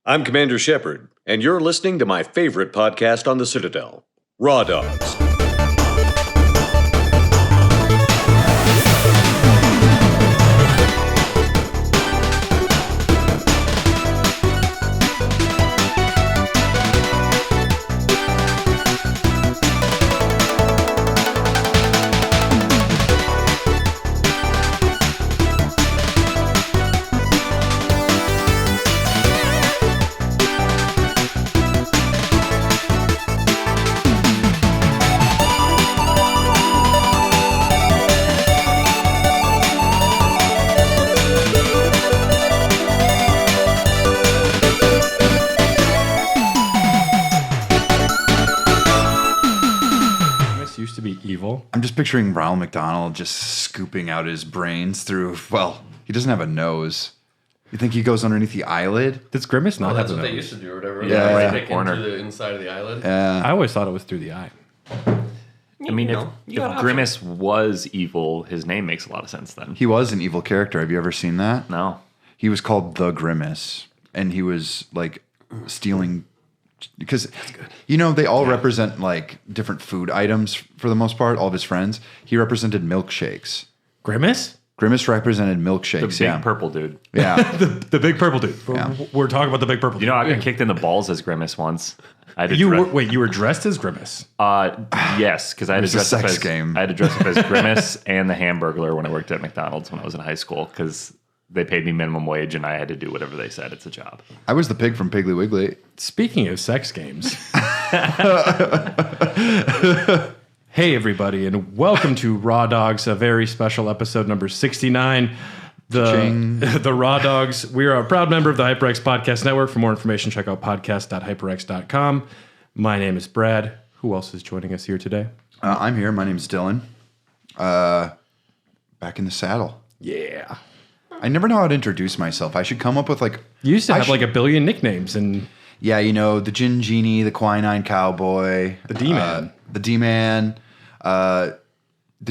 I'm Commander Shepard, and you're listening to my favorite podcast on the Citadel, Raw Dogs. I'm just picturing Ronald McDonald just scooping out his brains through, well, he doesn't have a nose. You think he goes underneath the eyelid? Does Grimace not have a nose? That's what they used to do or whatever. Yeah, Right the into corner. the inside of the eyelid. I always thought it was through the eye. I mean, if Grimace was evil, his name makes a lot of sense then. He was an evil character. Have you ever seen that? No. He was called the Grimace, and he was like stealing, because you know they all represent like different food items for the most part. All of his friends, he represented milkshakes. Grimace? Grimace represented The milkshakes. big purple dude. Yeah. The big purple dude. Yeah. We're talking about the big purple dude. You know, I got kicked in the balls as Grimace once. I had to You were dressed as Grimace? Yes, because I had to It's a dress up sex as game. I had to dress up as Grimace and the Hamburglar when I worked at McDonald's when I was in high school because they paid me minimum wage and I had to do whatever they said. It's a job. I was the pig from Piggly Wiggly. Speaking of sex games. Hey, everybody, and welcome to Raw Dogs, a very special episode number 69. The Raw Dogs. We are a proud member of the HyperX Podcast Network. For more information, check out podcast.hyperx.com. My name is Brad. Who else is joining us here today? I'm here. My name's Dylan. Back in the saddle. Yeah. I never know how to introduce myself. I should come up with like... You used to have like a billion nicknames, and Yeah, you know, the Gin Genie, the Quinine Cowboy. The D-Man. The D-Man. The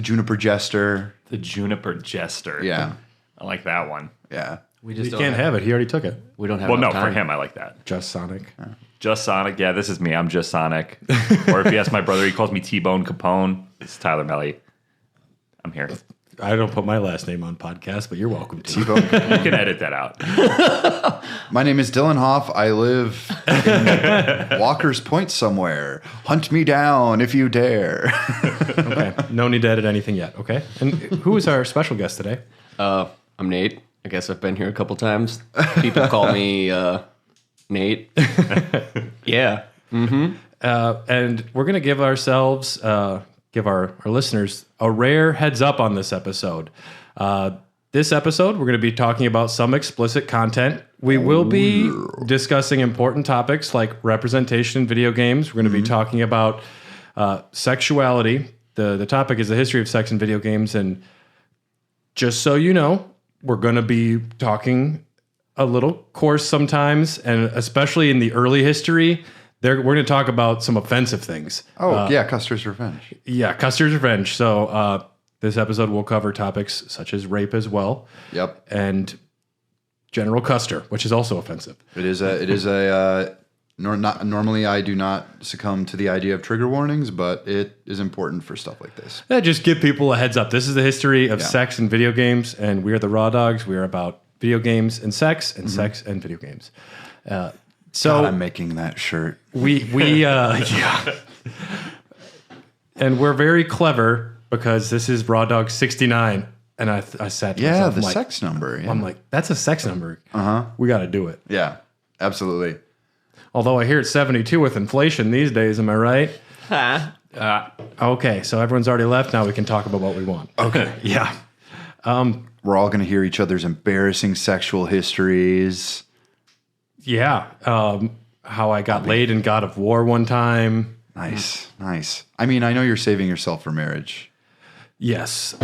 Juniper Jester. The Juniper Jester. Yeah. I like that one. Yeah. We you just can't have it. He already took it. We don't have Well, no, enough for time. him, I like that. Just Sonic. Just Sonic. Yeah, this is me. I'm just Sonic. Or if you ask my brother, he calls me T-Bone Capone. It's Tyler Melly. I'm here. I don't put my last name on podcast, but you're welcome to. T-Bone. You can edit that out. My name is Dylan Hoff. I live in Walker's Point somewhere. Hunt me down if you dare. Okay. No need to edit anything yet. Okay. And who is our special guest today? I'm Nate. I guess I've been here a couple times. People call me Nate. Yeah. And we're going to give ourselves, give our listeners a rare heads up on this episode. This episode, we're going to be talking about some explicit content. We will be discussing important topics like representation in video games. We're going to be talking about sexuality. The topic is the history of sex in video games. And just so you know, we're going to be talking a little coarse sometimes, and especially in the early history, we're going to talk about some offensive things. Oh, yeah, Custer's Revenge. Yeah, Custer's Revenge. So this episode will cover topics such as rape as well. And General Custer, which is also offensive. Normally I do not succumb to the idea of trigger warnings, but it is important for stuff like this. Yeah, just give people a heads up. This is the history of sex in video games, and we are the Raw Dogs. We are about video games and sex and video games. So God, I'm making that shirt. yeah. And we're very clever because this is Raw Dog 69. And I sat to Yeah, myself, the I'm like, sex number. Yeah. I'm like, that's a sex number. We got to do it. Yeah, absolutely. Although I hear it's 72 with inflation these days. Am I right? Okay, so everyone's already left. Now we can talk about what we want. Okay. Yeah. We're all going to hear each other's embarrassing sexual histories. Yeah. How I got laid in God of War one time. Nice. I mean, I know you're saving yourself for marriage. Yes.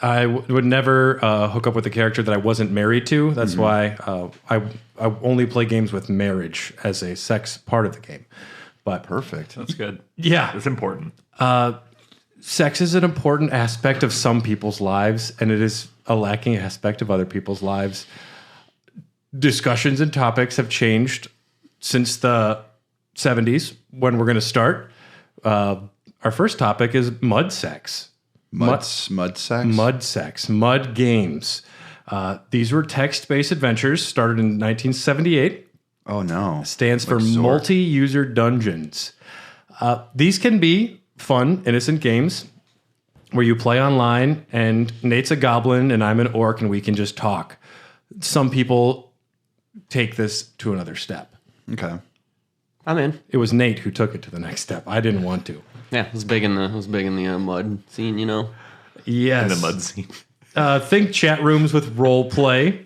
I would never hook up with a character that I wasn't married to. That's why I only play games with marriage as a sex part of the game. But Perfect. That's good. yeah, That's important. sex is an important aspect of some people's lives, and it is a lacking aspect of other people's lives. discussions and topics have changed since the 70s when we're going to start. Our first topic is mud sex. Mud sex? Mud sex. Mud games. These were text-based adventures started in 1978. Oh, no. Stands for Zork. multi-user dungeons. These can be fun, innocent games where you play online and Nate's a goblin and I'm an orc and we can just talk. Some people take this to another step. Okay. I'm in. It was Nate who took it to the next step. I didn't want to. Yeah, it was big in the mud scene, you know. Yes. In the mud scene. Think chat rooms with role play.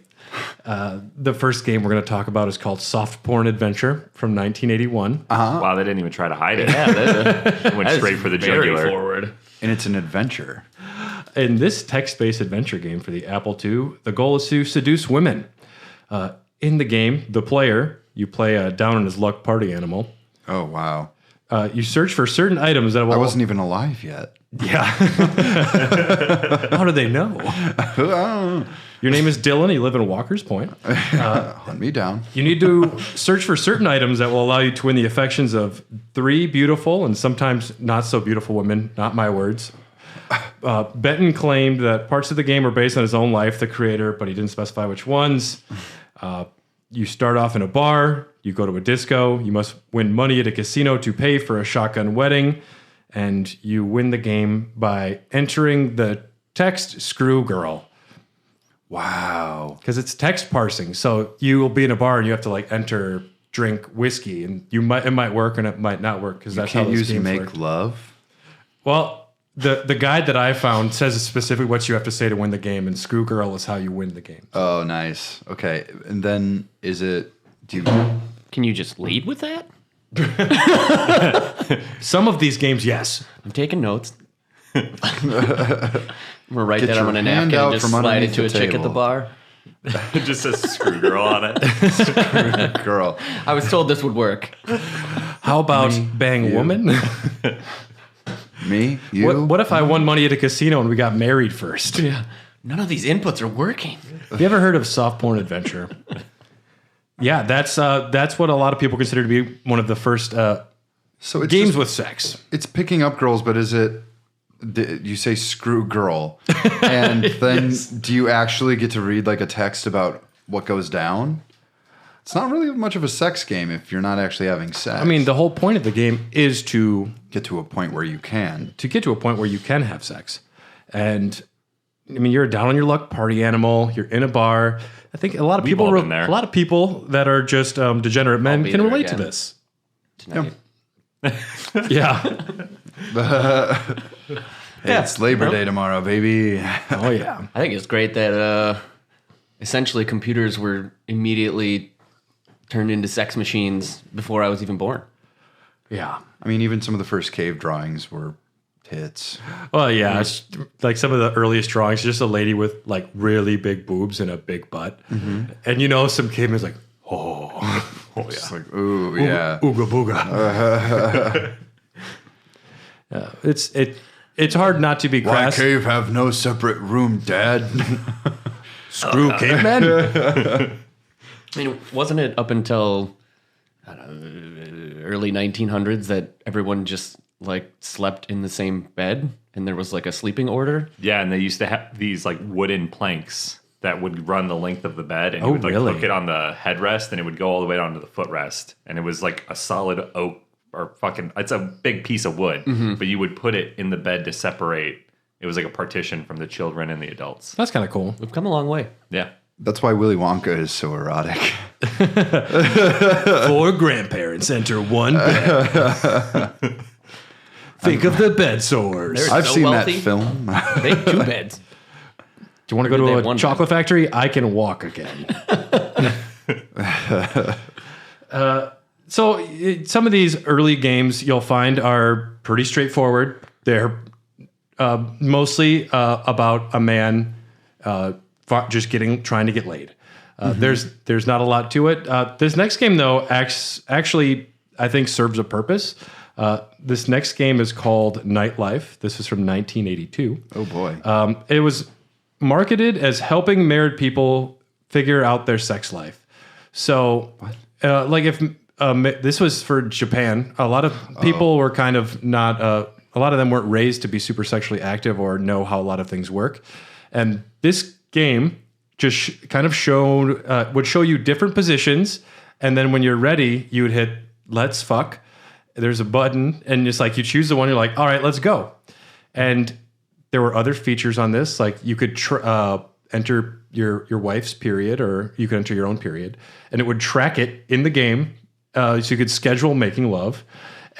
The first game we're going to talk about is called Soft Porn Adventure from 1981. Wow, they didn't even try to hide it. Yeah, that Went straight for the very jugular. forward. And it's an adventure. In this text-based adventure game for the Apple II, the goal is to seduce women. In the game, the player, you play a down on his luck party animal. Oh, wow. You search for certain items that will... I wasn't even alive yet. Yeah. How do they know? Your name is Dylan. You live in Walker's Point. Hunt me down. You need to search for certain items that will allow you to win the affections of 3 beautiful and sometimes not so beautiful women. Not my words. Benton claimed that parts of the game were based on his own life, the creator, but he didn't specify which ones. You start off in a bar. You go to a disco. You must win money at a casino to pay for a shotgun wedding. And you win the game by entering the text screw girl. Wow. Because it's text parsing. So you will be in a bar and you have to like enter, drink whiskey. And it might work and it might not work because that's how Can't those use games make work. love? Well, the guide that I found says specifically what you have to say to win the game. And screw girl is how you win the game. Oh, nice. Okay. And then Can you just lead with that? Some of these games, yes. I'm taking notes. I'm gonna write Get that on your a hand napkin out and just from slide underneath it to the a chick at the table. bar. It just says screw girl on it. girl. I was told this would work. How about bang woman? Me? You? What if I won money at a casino and we got married first? Yeah. None of these inputs are working. Have you ever heard of Soft Porn Adventure? Yeah, that's what a lot of people consider to be one of the first So it's games just- with sex. It's picking up girls, but is it... You say screw girl, and then do you actually get to read like a text about what goes down? It's not really much of a sex game if you're not actually having sex. I mean, the whole point of the game is to get to a point where you can. get to a point where you can have sex. And I mean, you're a down on your luck party animal. You're in a bar. I think a lot of people, all been there. a lot of people that are just degenerate men be can there relate to again. this. Tonight. Yeah. It's Labor Day tomorrow, baby. Oh yeah. I think it's great that essentially computers were immediately turned into sex machines before I was even born. Yeah. I mean, even some of the first cave drawings were tits. Well, yeah. It's like some of the earliest drawings, just a lady with like really big boobs and a big butt, and some kid was like, It's like, ooh, yeah. ooga booga. It's hard not to be Why crass. cave have no separate room, Dad? Screw cavemen. I mean, wasn't it up until I don't know, early 1900s that everyone just like slept in the same bed and there was like a sleeping order? Yeah, and they used to have these like wooden planks that would run the length of the bed, and you Oh, would like really? hook it on the headrest, and it would go all the way down to the footrest, and it was like a solid oak or it's a big piece of wood, but you would put it in the bed to separate. It was like a partition from the children and the adults. That's kind of cool. We've come a long way. Yeah. That's why Willy Wonka is so erotic. 4 grandparents enter one bed. Think of the bed sores. They're I've so seen wealthy. that film. They had 2 beds. Do you want to Or go did they to have a one chocolate factory? I can walk again. Some of these early games you'll find are pretty straightforward. They're mostly about a man just trying to get laid. There's not a lot to it. This next game though actually I think serves a purpose. This next game is called Nightlife. This is from 1982. Oh boy. It was marketed as helping married people figure out their sex life. So, like if this was for Japan, a lot of people were kind of not. A lot of them weren't raised to be super sexually active or know how a lot of things work, and this game just kind of would show you different positions, and then when you're ready, you would hit "Let's fuck." There's a button, and it's like you choose the one. You're like, "All right, let's go," and there were other features on this, like you could enter your wife's period, or you could enter your own period, and it would track it in the game, so you could schedule making love.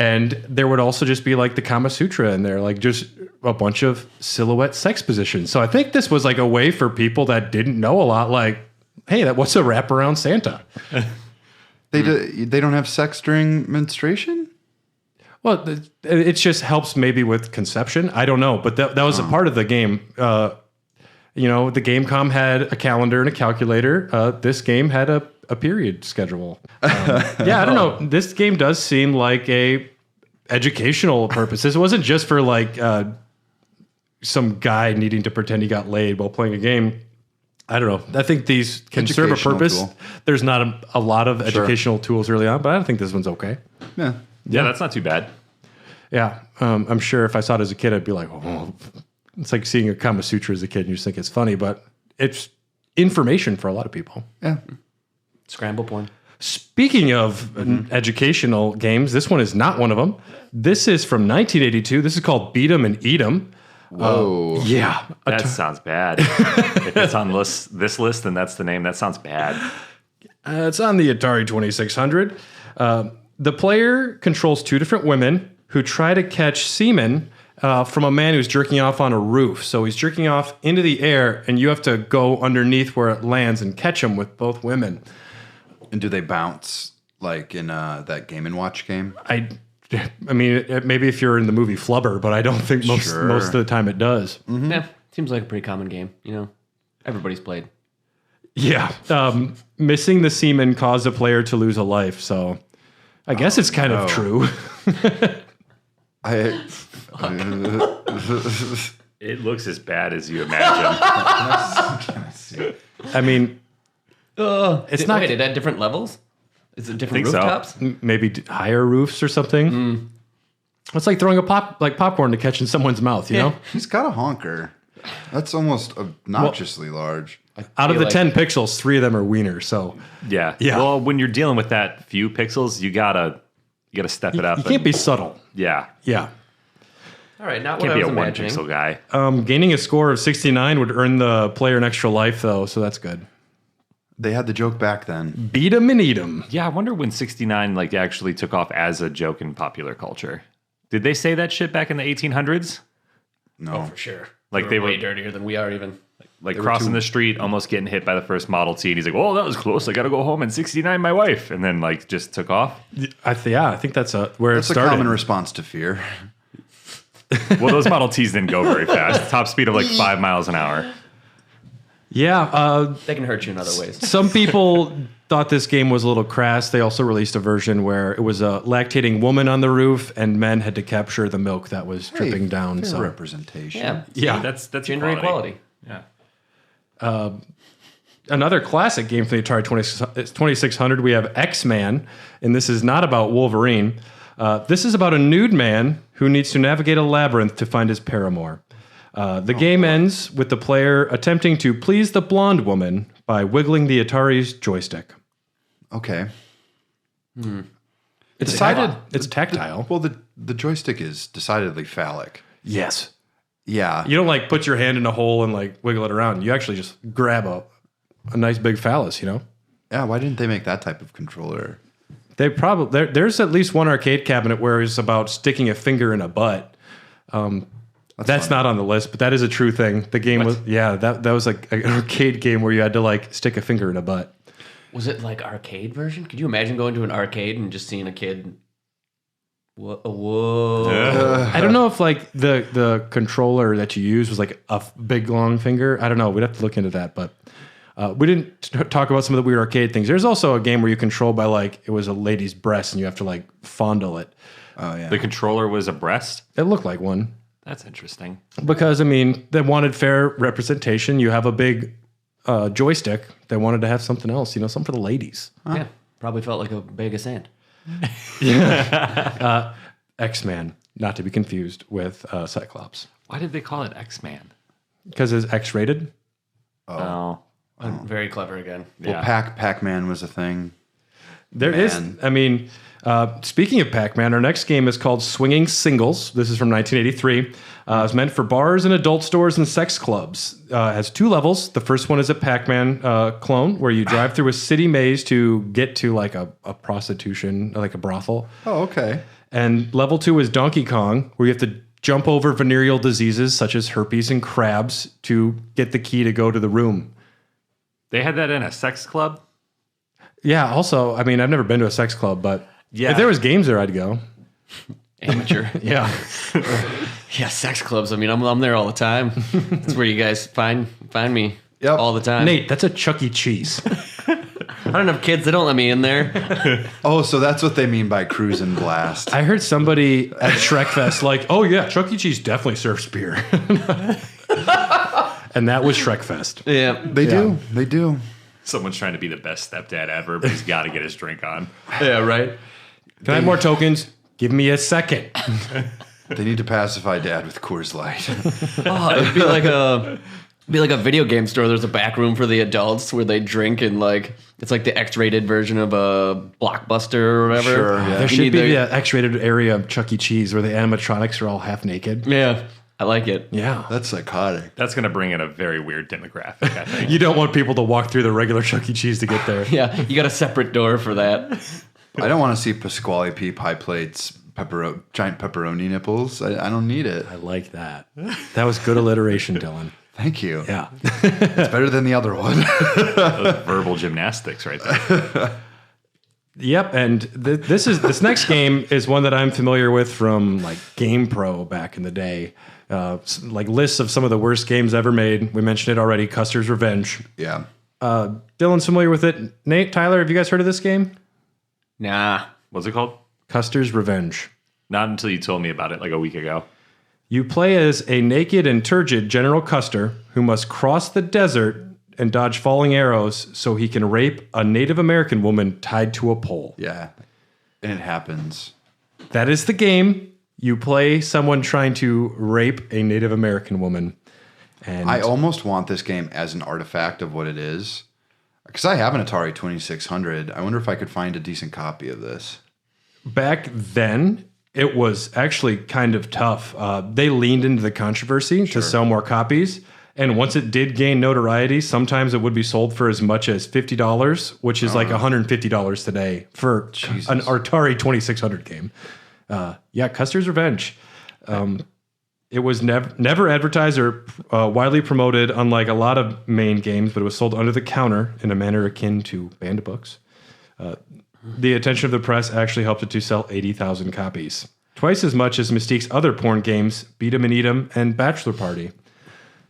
And there would also just be like the Kama Sutra in there, like just a bunch of silhouette sex positions. So I think this was like a way for people that didn't know a lot, like, hey, what's a wraparound Santa? They don't have sex during menstruation? Well, it just helps maybe with conception. I don't know, but that was a part of the game. The Gamecom had a calendar and a calculator. This game had a period schedule. I don't know. This game does seem like a educational purposes. It wasn't just for like some guy needing to pretend he got laid while playing a game. I don't know. I think these can serve a purpose. Tool. There's not a lot of educational tools early on, but I think this one's okay. Yeah. Yeah, that's not too bad. Yeah. I'm sure if I saw it as a kid, I'd be like, oh, it's like seeing a Kama Sutra as a kid and you just think it's funny, but it's information for a lot of people. Yeah. Scramble porn. Speaking of educational games, this one is not one of them. This is from 1982. This is called Beat 'em and Eat 'em. Whoa. Yeah. That sounds bad. If it's on this list, then that's the name. That sounds bad. It's on the Atari 2600. The player controls two different women who try to catch semen from a man who's jerking off on a roof. So he's jerking off into the air, and you have to go underneath where it lands and catch him with both women. And do they bounce like in that Game & Watch game? I mean, maybe if you're in the movie Flubber, but I don't think most of the time it does. Yeah, seems like a pretty common game. Everybody's played. Yeah. Missing the semen caused a player to lose a life, so I guess it's kind of true. It looks as bad as you imagine. I mean, it's not. Wait, it had different levels? Is it different I think so. rooftops? Maybe higher roofs or something. It's like throwing popcorn to catch in someone's mouth, you know? He's got a honker. That's almost obnoxiously large. Out of the like- 10 pixels, 3 of them are wieners, so Yeah. Yeah. Well, when you're dealing with that few pixels, you gotta step it up. you can't be subtle. Yeah. Yeah. All right, not what Can't I be was a one imagining. pixel guy. Gaining a score of 69 would earn the player an extra life, though, so that's good. They had the joke back then. Beat 'em and eat 'em. Yeah, I wonder when 69 like actually took off as a joke in popular culture. Did they say that shit back in the 1800s? No. For sure. Like They they were were way dirtier than we are even. like crossing the street, almost getting hit by the first Model T. And he's like, "Oh, that was close. I got to go home and 69 my wife." And then like just took off. I think that's where That's it a started. common response to fear. Well, those Model Ts didn't go very fast. Top speed of like 5 miles an hour. Yeah. They can hurt you in other ways. Some people thought this game was a little crass. They also released a version where it was a lactating woman on the roof, and men had to capture the milk that was dripping down. Fair So representation. Yeah. yeah, That's Gender equality. Yeah. another classic game for the Atari 2600. We have X-Man, and this is not about Wolverine. This is about a nude man who needs to navigate a labyrinth to find his paramour. The game ends with the player attempting to please the blonde woman by wiggling the Atari's joystick. Okay. It's Decided- It's tactile. Well, the joystick is decidedly phallic. Yes. Yeah. You don't like put your hand in a hole and like wiggle it around. You actually just grab a nice big phallus, you know? Yeah. Why didn't they make that type of controller? They probably there's at least one arcade cabinet where it's about sticking a finger in a butt. That's not on the list, but that is a true thing. The game was that was like an arcade game where you had to like stick a finger in a butt. Was it like arcade version? Could you imagine going to an arcade and just seeing a kid? Whoa. I don't know if like the controller that you used was like a big long finger. I don't know. We'd have to look into that, but we didn't talk about some of the weird arcade things. There's also a game where you control by like it was a lady's breast and you have to like fondle it. Oh yeah. The controller was a breast. It looked like one That's interesting. because I mean they wanted fair representation. You have a big joystick, they wanted to have something else, something for the ladies. Yeah, probably felt like a bag of sand. X-Man, not to be confused with Cyclops. Why did they call it X-Man? Because it's X-rated. Oh. Very clever again. Well, Yeah. Pac-Man was a thing. There is, speaking of Pac-Man, our next game is called Swinging Singles. This is from 1983. It's meant for bars and adult stores and sex clubs. It has 2 levels. The first one is a Pac-Man clone where you drive through a city maze to get to like a prostitution, like a brothel. Oh, okay. And level 2 is Donkey Kong, where you have to jump over venereal diseases such as herpes and crabs to get the key to go to the room. They had that in a sex club? Yeah, also, I've never been to a sex club, but if there was games there, I'd go. Amateur. Yeah. Yeah, sex clubs. I'm there all the time. That's where you guys find me all the time. Nate, that's a Chuck E. Cheese. I don't have kids. They don't let me in there. Oh, so that's what they mean by cruise and blast. I heard somebody at Shrekfest like, oh yeah, Chuck E. Cheese definitely serves beer. And that was Shrekfest. Yeah. They do. Someone's trying to be the best stepdad ever, but he's got to get his drink on. Yeah, right. Can I have more tokens? Give me a second. They need to pacify Dad with Coors Light. Oh, it'd be like a video game store. There's a back room for the adults where they drink and it's like the X-rated version of a Blockbuster or whatever. Sure, yeah. There should be the X-rated area of Chuck E. Cheese where the animatronics are all half naked. Yeah, I like it. Yeah. That's psychotic. That's going to bring in a very weird demographic, I think. You don't want people to walk through the regular Chuck E. Cheese to get there. Yeah, you got a separate door for that. I don't want to see Pasquale P. pie plates, giant pepperoni nipples. I don't need it. I like that. That was good alliteration, Dylan. Thank you. Yeah. It's better than the other one. Those verbal gymnastics right there. Yep, and this next game is one that I'm familiar with from like GamePro back in the day. Like lists of some of the worst games ever made. We mentioned it already, Custer's Revenge. Yeah. Dylan's familiar with it. Nate, Tyler, have you guys heard of this game? Nah. What's it called? Custer's Revenge. Not until you told me about it like a week ago. You play as a naked and turgid General Custer who must cross the desert and dodge falling arrows so he can rape a Native American woman tied to a pole. Yeah. And it happens. That is the game. You play someone trying to rape a Native American woman. And I almost want this game as an artifact of what it is. Because I have an Atari 2600. I wonder if I could find a decent copy of this. back then, it was actually kind of tough. They leaned into the controversy to sell more copies. And once it did gain notoriety, sometimes it would be sold for as much as $50, which is like $150 today for an Atari 2600 game. Custer's Revenge. It was never advertised or widely promoted, unlike a lot of main games, but it was sold under the counter in a manner akin to banned books. The attention of the press actually helped it to sell 80,000 copies. Twice as much as Mystique's other porn games, Beat 'em and Eat 'em and Bachelor Party.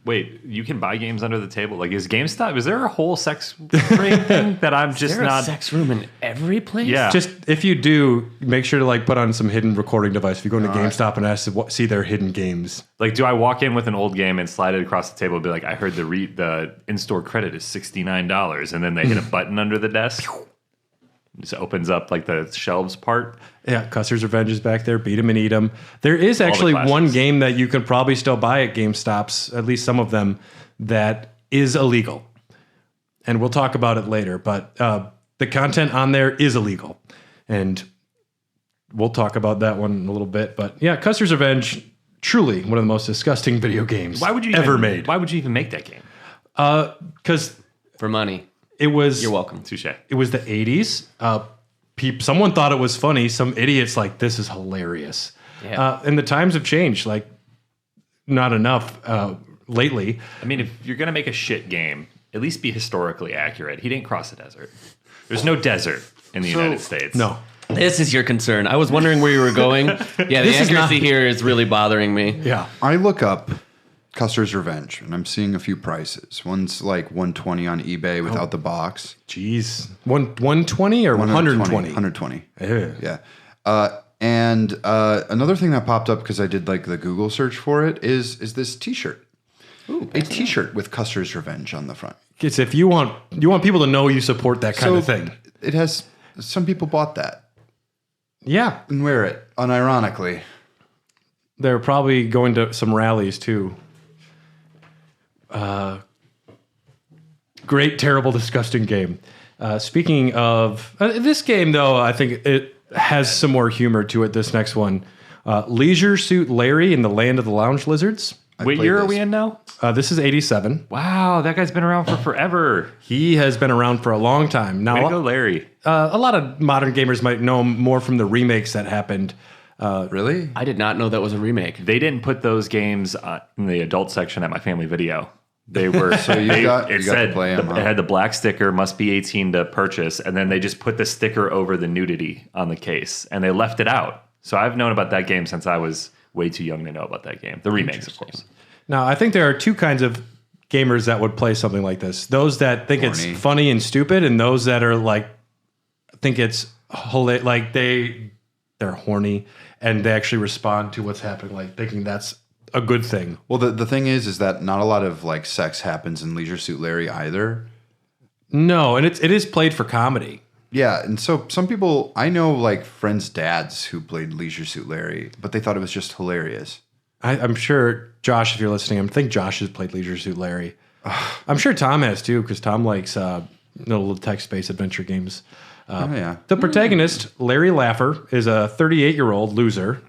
Wait, you can buy games under the table? Like, is GameStop, is there a whole sex ring thing that I'm just Is there not... a sex room in every place? Yeah. Just, if you do, make sure to like put on some hidden recording device. If you go into GameStop and ask to see their hidden games. Like, do I walk in with an old game and slide it across the table and be like, I heard the in-store credit is $69, and then they hit a button under the desk? It just opens up like the shelves part. Yeah, Custer's Revenge is back there. Beat 'em and Eat 'em. There is actually one game that you can probably still buy at GameStops, at least some of them, that is illegal. And we'll talk about it later. But the content on there is illegal. And we'll talk about that one in a little bit. But yeah, Custer's Revenge, truly one of the most disgusting video games ever made. Why would you even make that game? Because For money. it was... You're welcome. Touche. It was the 80s. Someone thought it was funny. Some idiots like, this is hilarious. Yeah. And the times have changed, like not enough lately. I mean, if you're going to make a shit game, at least be historically accurate. He didn't cross the desert. There's no desert in the United States. No. This is your concern. I was wondering where you were going. Yeah, the accuracy here is really bothering me. Yeah. I look up Custer's Revenge, and I'm seeing a few prices. One's like $120 on eBay without the box. Jeez. 120 or 120? 120. Ew. Yeah. And another thing that popped up because I did like the Google search for it is this T-shirt. a T-shirt with Custer's Revenge on the front. It's if you want people to know you support that kind of thing. It has some people bought that Yeah, and wear it unironically. they're probably going to some rallies too. Great, terrible, disgusting game. Speaking of this game, though, I think it has some more humor to it. This next one, Leisure Suit Larry in the Land of the Lounge Lizards. What year are we in now? This is 87. Wow, that guy's been around for forever. He has been around for a long time. Way to Now, go, Larry. a lot of modern gamers might know him more from the remakes that happened. Really? I did not know that was a remake. They didn't put those games in the adult section at my family video. They were you got to play 'em, huh? it had the black sticker, must be 18 to purchase, and then they just put the sticker over the nudity on the case, and they left it out. So I've known about that game since I was way too young to know about that game. The remakes, of course. Now, I think there are two kinds of gamers that would play something like this. Those that think Horny. it's funny and stupid, and those that are like, think it's like they're horny and they actually respond to what's happening, like thinking that's a good thing. Well, the thing is that not a lot of like sex happens in Leisure Suit Larry either. No, and it is played for comedy. Yeah, and so some people I know, like friends' dads who played Leisure Suit Larry, but they thought it was just hilarious. I'm sure Josh, if you're listening, I think Josh has played Leisure Suit Larry. I'm sure Tom has too, because Tom likes little text-based adventure games. Oh yeah. The protagonist, Larry Laffer, is a 38-year-old loser,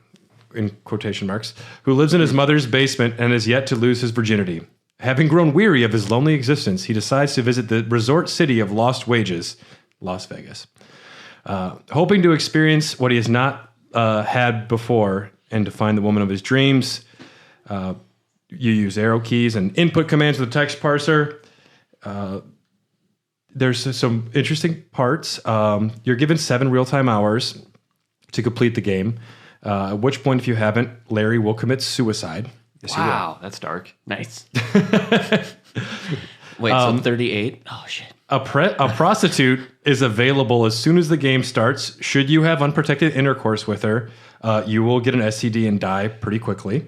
in quotation marks, who lives in his mother's basement and is yet to lose his virginity. Having grown weary of his lonely existence, he decides to visit the resort city of lost wages, Las Vegas, hoping to experience what he has not had before and to find the woman of his dreams. You use arrow keys and input commands with the text parser. There's some interesting parts. You're given 7 real-time hours to complete the game, at which point, if you haven't, Larry will commit suicide. Wow, that's dark. Nice. Wait, so 38? Oh, shit. A prostitute is available as soon as the game starts. Should you have unprotected intercourse with her, you will get an STD and die pretty quickly.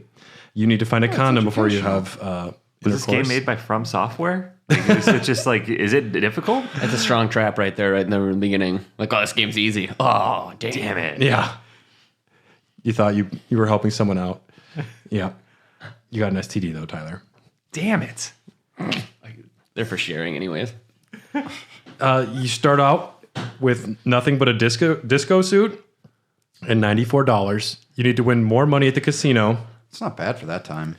You need to find a condom before you have Is this game made by From Software? Like, is it just like, is it difficult? That's a strong trap right there, right in the beginning. Like, oh, this game's easy. Oh, damn it. Yeah. You thought you were helping someone out. Yeah. You got an STD, though, Tyler. Damn it. They're for sharing anyways. You start out with nothing but a disco suit and $94. You need to win more money at the casino. It's not bad for that time.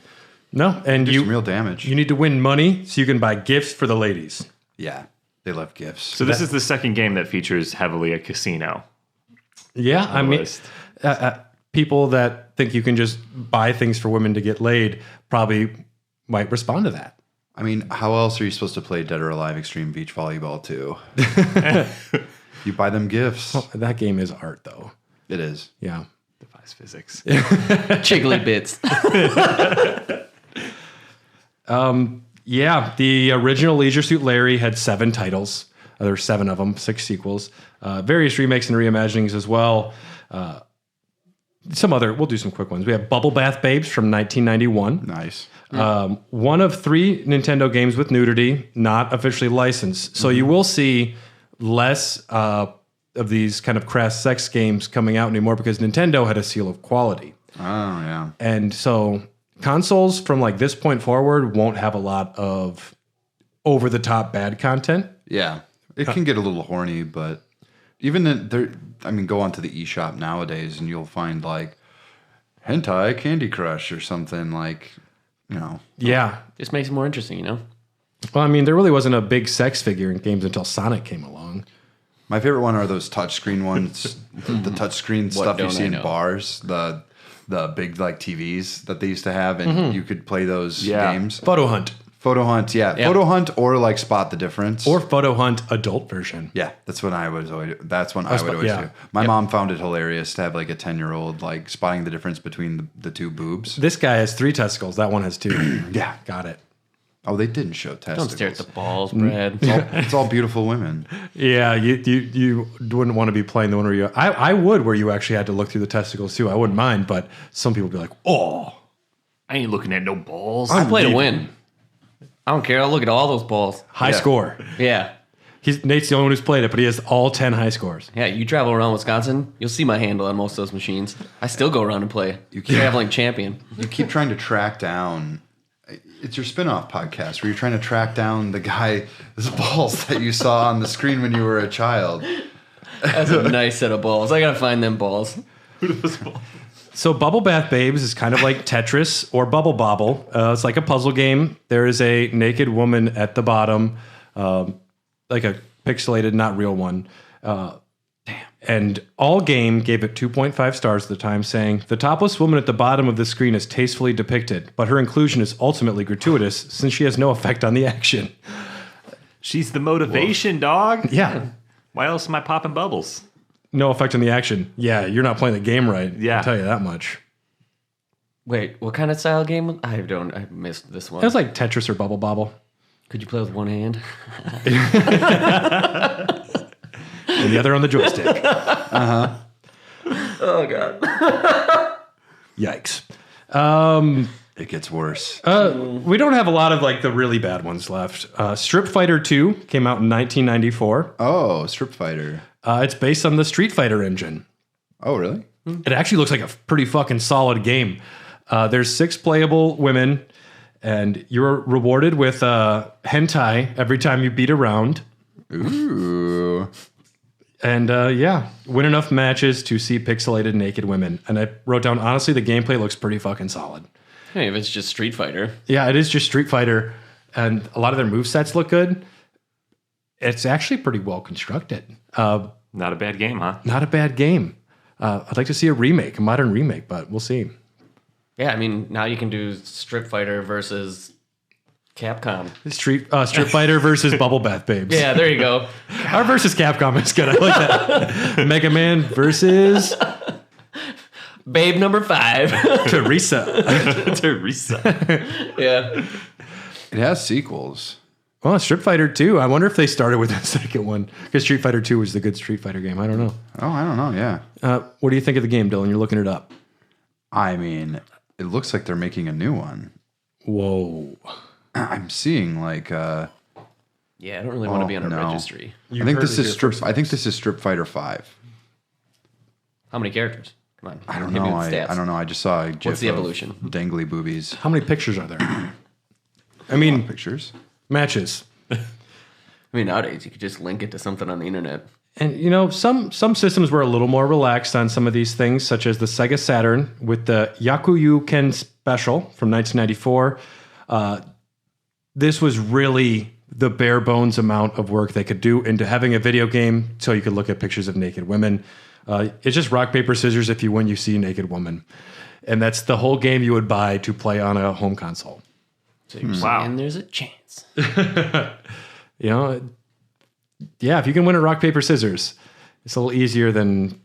No, and Do some real damage. you need to win money so you can buy gifts for the ladies. Yeah, they love gifts. So this is the second game that features heavily a casino. Yeah, I mean, list. people that think you can just buy things for women to get laid probably might respond to that. I mean, how else are you supposed to play Dead or Alive Extreme Beach Volleyball 2? You buy them gifts. That game is art, though. It is. Yeah. Defies physics. Chiggly bits. Yeah, the original Leisure Suit Larry had 7 titles. There were 7 of them, 6 sequels, various remakes and reimaginings as well. We'll do some quick ones. We have Bubble Bath Babes from 1991. Nice. One of 3 Nintendo games with nudity, not officially licensed. So you will see less of these kind of crass sex games coming out anymore because Nintendo had a seal of quality. Oh, yeah. And so consoles from like this point forward won't have a lot of over-the-top bad content. Yeah. It can get a little horny, but even go onto the eShop nowadays and you'll find like hentai Candy Crush or something like, you know. Yeah. Just makes it more interesting, you know? Well, I mean, there really wasn't a big sex figure in games until Sonic came along. My favorite one are those touchscreen ones, the touchscreen stuff you don't see I in know? bars, the big like TVs that they used to have, and you could play those games. Photo Hunt. Photo Hunt, yeah. Photo Hunt or like Spot the Difference. Or Photo Hunt adult version. Yeah, that's what I would always. That's one I would always do. My mom found it hilarious to have like a 10-year-old like spotting the difference between the 2 boobs. This guy has 3 testicles. That one has 2. Yeah. Got it. Oh, they didn't show testicles. Don't stare at the balls, Brad. It's all beautiful women. Yeah, you wouldn't want to be playing the one where you... I would, where you actually had to look through the testicles too. I wouldn't mind, but some people would be like, oh. I ain't looking at no balls. I play to win. I don't care. I'll look at all those balls. High score. Yeah. Nate's the only one who's played it, but he has all 10 high scores. Yeah, you travel around Wisconsin, you'll see my handle on most of those machines. I still go around and play. You traveling champion. You keep trying to track down. It's your spin-off podcast where you're trying to track down the guy's balls that you saw on the screen when you were a child. That's a nice set of balls. I gotta find them balls. So Bubble Bath Babes is kind of like Tetris or Bubble Bobble. It's like a puzzle game. There is a naked woman at the bottom, like a pixelated, not real one. And All Game gave it 2.5 stars at the time, saying, "The topless woman at the bottom of the screen is tastefully depicted, but her inclusion is ultimately gratuitous since she has no effect on the action." She's the motivation, dog. Yeah. Why else am I popping bubbles? No effect on the action. Yeah, you're not playing the game right. Yeah. I'll tell you that much. Wait, what kind of style game? I missed this one. It was like Tetris or Bubble Bobble. Could you play with one hand? And the other on the joystick. Oh, God. Yikes. It gets worse. We don't have a lot of like the really bad ones left. Strip Fighter 2 came out in 1994. Oh, Strip Fighter. It's based on the Street Fighter engine. Oh, really? It actually looks like a pretty fucking solid game. There's 6 playable women, and you're rewarded with hentai every time you beat a round. Ooh. And win enough matches to see pixelated naked women. And I wrote down, honestly, the gameplay looks pretty fucking solid. Hey, if it's just Street Fighter. Yeah, it is just Street Fighter, and a lot of their movesets look good. It's actually pretty well constructed. Not a bad game, huh? Not a bad game. I'd like to see a remake, a modern remake, but we'll see. Yeah, I mean, now you can do Strip Fighter versus Capcom. Street Fighter versus Bubble Bath Babes. Yeah, there you go. Our versus Capcom is good. I like that. Mega Man versus Babe number 5. Teresa. Teresa. Yeah. It has sequels. Well, Street Fighter 2. I wonder if they started with the second one, because Street Fighter 2 was the good Street Fighter game. I don't know. Oh, I don't know. Yeah. What do you think of the game, Dylan? You're looking it up. I mean, it looks like they're making a new one. Whoa. I'm seeing like Yeah, I don't really want to be on a registry. I think this is Strip Fighter 5. How many characters? Come on. I don't hit me know. with the stats. I don't know. I just saw a GIF What's the of evolution? Dangly boobies. How many pictures are there? I mean, Pictures. matches. I mean, nowadays you could just link it to something on the internet. And, you know, some systems were a little more relaxed on some of these things, such as the Sega Saturn with the Yakuyu Ken Special from 1994. This was really the bare bones amount of work they could do into having a video game so you could look at pictures of naked women. It's just rock, paper, scissors. If you win, you see a naked woman. And that's the whole game you would buy to play on a home console. So you're saying there's a chance. You know, yeah, if you can win a rock, paper, scissors, it's a little easier than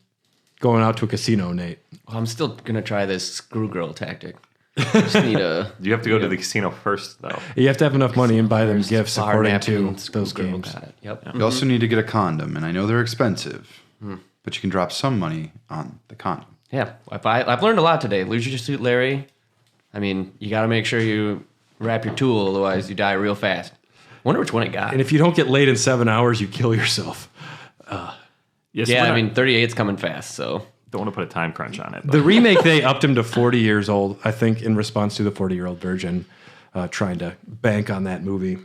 going out to a casino, Nate. Well, I'm still going to try this screw girl tactic. Just need a... You have to go to the casino first, though. You have to have enough money and buy them gifts bar according to napkin, screw those girl. games. Got it. Yep. You also need to get a condom, and I know they're expensive, but you can drop some money on the condom. Yeah, I've learned a lot today. Leisure Suit Larry. I mean, you got to make sure you wrap your tool, otherwise you die real fast. Wonder which one it got. And if you don't get laid in 7 hours, you kill yourself. Yes, Yeah, I mean, 38's coming fast, so... don't want to put a time crunch on it. The remake, they upped him to 40 years old, I think, in response to the 40-year-old virgin trying to bank on that movie.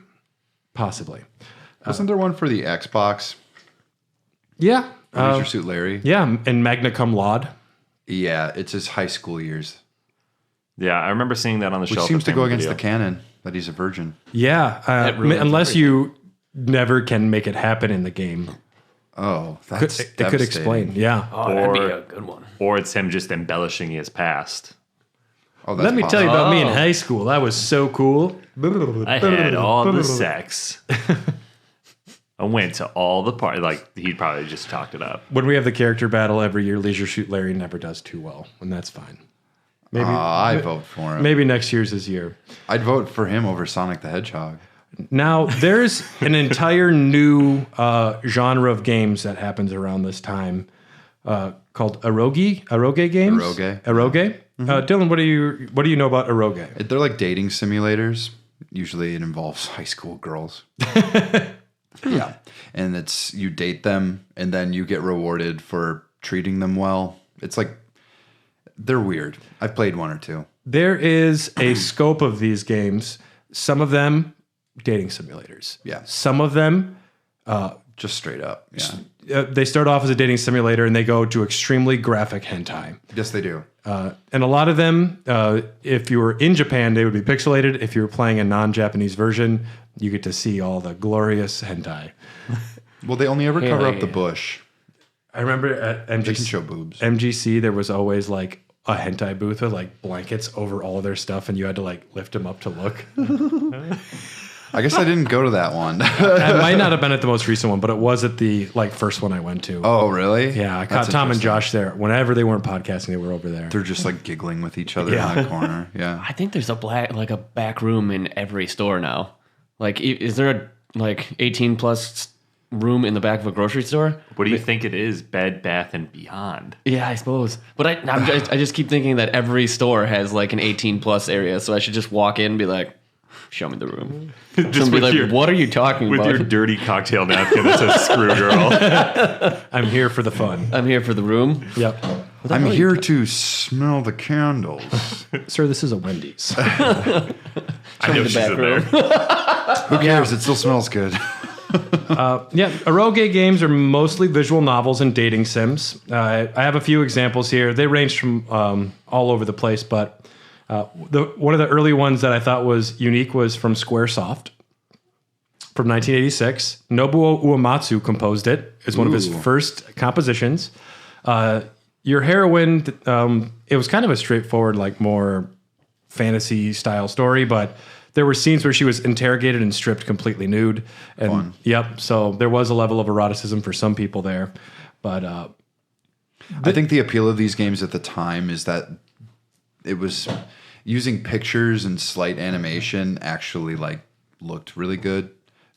Possibly. Wasn't there one for the Xbox? Yeah. Leisure Suit Larry? Yeah, and Magna Cum Laude. Yeah, it's his high school years. Yeah, I remember seeing that on the Which shelf. seems to at go Family against the Video. canon that he's a virgin. Yeah, ruins unless you never can make it happen in the game. Oh, that's It could explain, devastating. yeah. Oh, that'd be Or- a good one. Or it's him just embellishing his past. Oh, that's Let me tell you about me in Oh. high school. That was so cool. I had all the sex. I went to all the parties. Like, he probably just talked it up. When we have the character battle every year, Leisure Suit Larry never does too well, and that's fine. Maybe I vote for him. maybe next year's his year. I'd vote for him over Sonic the Hedgehog. Now, there's an entire new genre of games that happens around this time called Eroge games. Eroge. Eroge. Dylan, what do you know about Eroge? They're like dating simulators. Usually it involves high school girls. Yeah. And you date them and then you get rewarded for treating them well. It's like, they're weird. I've played one or two. There is a scope of these games. Some of them, dating simulators. Yeah. Some of them, Just straight up. Yeah. they start off as a dating simulator and they go to extremely graphic hentai. Yes, they do. And a lot of them, if you were in Japan, they would be pixelated. If you were playing a non-Japanese version, you get to see all the glorious hentai. Well, they only ever cover up the yeah. bush. I remember at They can show boobs. MGC, there was always like a hentai booth with like blankets over all of their stuff, and you had to like lift them up to look. I guess I didn't go to that one. It might not have been at the most recent one, but it was at the like first one I went to. Oh, really? Yeah, I That's caught Tom and interesting. Josh there. Whenever they weren't podcasting, they were over there. They're just like giggling with each other Yeah. in a corner. Yeah. I think there's a back room in every store now. Like, is there a like 18 plus room in the back of a grocery store? What do you think it is? Bed, Bath, and Beyond. Yeah, I suppose. But I just keep thinking that every store has like an 18 plus area, so I should just walk in and be like, show me the room. Just be with like, your, what are you talking with about? your dirty cocktail napkin that says "Screw Girl." I'm here for the fun. I'm here for the room. Yep. I'm here to smell the candles. Sir, this is a Wendy's. I know the she's back in there. Who cares? It still smells good. Yeah, Eroge games are mostly visual novels and dating sims. I have a few examples here. They range from all over the place, but one of the early ones that I thought was unique was from Squaresoft from 1986. Nobuo Uematsu composed it. It's one of his first compositions. Your heroine, it was kind of a straightforward, like more fantasy style story, but there were scenes where she was interrogated and stripped completely nude. And Fun. Yep, so there was a level of eroticism for some people there. But I think the appeal of these games at the time is that it was using pictures and slight animation actually like looked really good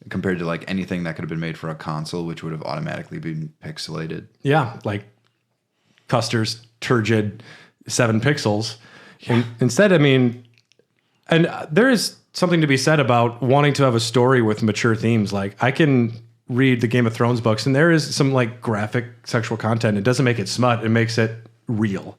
compared to like anything that could have been made for a console, which would have automatically been pixelated. yeah, like Custer's turgid 7 pixels. And instead, I mean, and there is something to be said about wanting to have a story with mature themes. Like I can read the Game of Thrones books and there is some like graphic sexual content. It doesn't make it smut. It makes it real.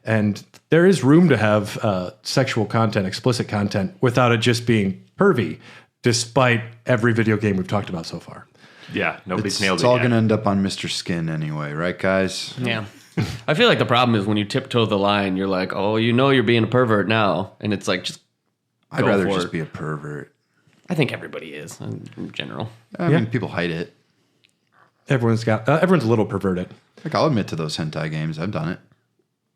And there is room to have sexual content, explicit content without it just being pervy, despite every video game we've talked about so far. Yeah, nobody's It's, nailed it's it all yet. going to end up on Mr. Skin anyway, right, guys? Yeah. I feel like the problem is when you tiptoe the line, you're like, oh, you know you're being a pervert now. And it's like, just I'd Go rather for just it. be a pervert. I think everybody is in general. I mean, people hide it. Everyone's a little perverted. Like, I'll admit to those hentai games. I've done it.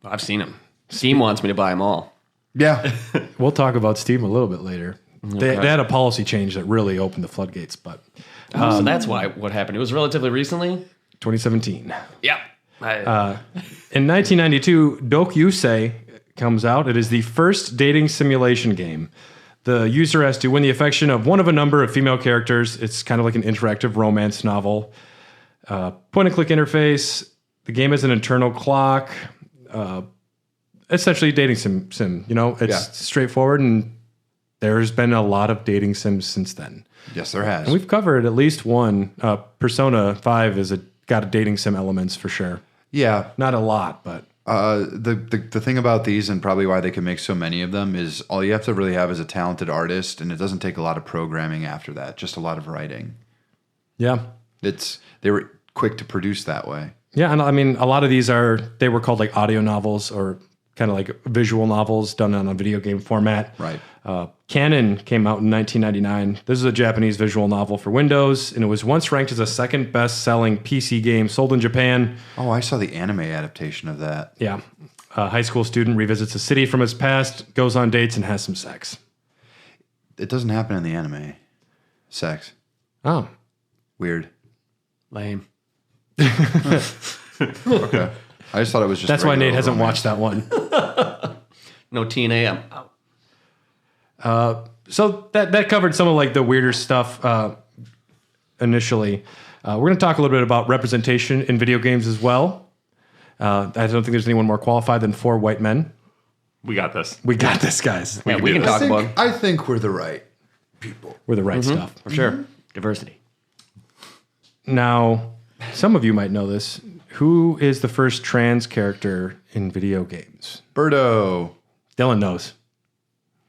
I've seen them. Steam wants me to buy them all. Yeah. We'll talk about Steam a little bit later. They had a policy change that really opened the floodgates, but So that's why what happened. It was relatively recently. 2017. Yeah. In 1992, Dokyusei comes out. It is the first dating simulation game. The user has to win the affection of one of a number of female characters. It's kind of like an interactive romance novel. Point-and-click interface. The game has an internal clock. Essentially a dating sim. You know, it's straightforward, and there's been a lot of dating sims since then. Yes, there has. And we've covered at least one. Persona 5 got a dating sim elements for sure. Yeah. Not a lot, but The thing about these, and probably why they can make so many of them, is all you have to really have is a talented artist, and it doesn't take a lot of programming after that, just a lot of writing. yeah. They were quick to produce that way. Yeah, and I mean, a lot of these they were called like audio novels or kind of like visual novels done on a video game format. Right. Canon came out in 1999. This is a Japanese visual novel for Windows, and it was once ranked as the second best-selling PC game sold in Japan. Oh, I saw the anime adaptation of that. Yeah. A high school student revisits a city from his past, goes on dates, and has some sex. It doesn't happen in the anime. Sex. Oh. Weird. Lame. Okay. I just thought it was just That's why regular Nate hasn't romance. watched that one. No TNA. I'm out. So that covered some of like the weirder stuff initially. We're going to talk a little bit about representation in video games as well. I don't think there's anyone more qualified than 4 white men. We got this. We got this, guys. Yeah, we do can this. talk about. I think we're the right. people. We're the right stuff. For sure. Diversity. Now, some of you might know this. Who is the first trans character in video games? Birdo. Dylan knows.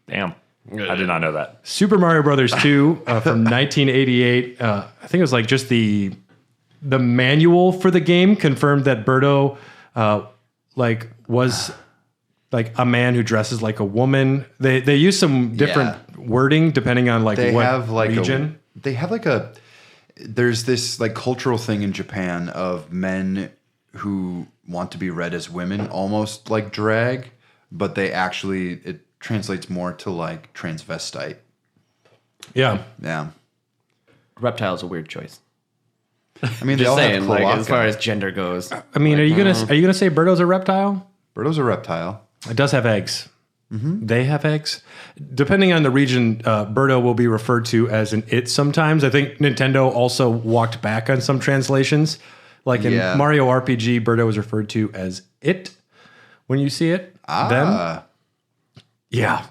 Damn. I did not know that. Super Mario Brothers 2 from 1988. I think it was like just the manual for the game confirmed that Birdo was like a man who dresses like a woman. They use some different wording depending on like They what have like region. there's this like cultural thing in Japan of men who want to be read as women, almost like drag, but it translates more to like transvestite. Yeah. Yeah. Reptile's a weird choice. I mean, they Just all saying, have like, cloaca. as far as gender goes. I mean, are you gonna say Birdo's a reptile? Birdo's a reptile. It does have eggs. They have eggs. Depending on the region, Birdo will be referred to as an it sometimes. I think Nintendo also walked back on some translations. Like in Mario RPG, Birdo is referred to as it when you see it. Them. Yeah.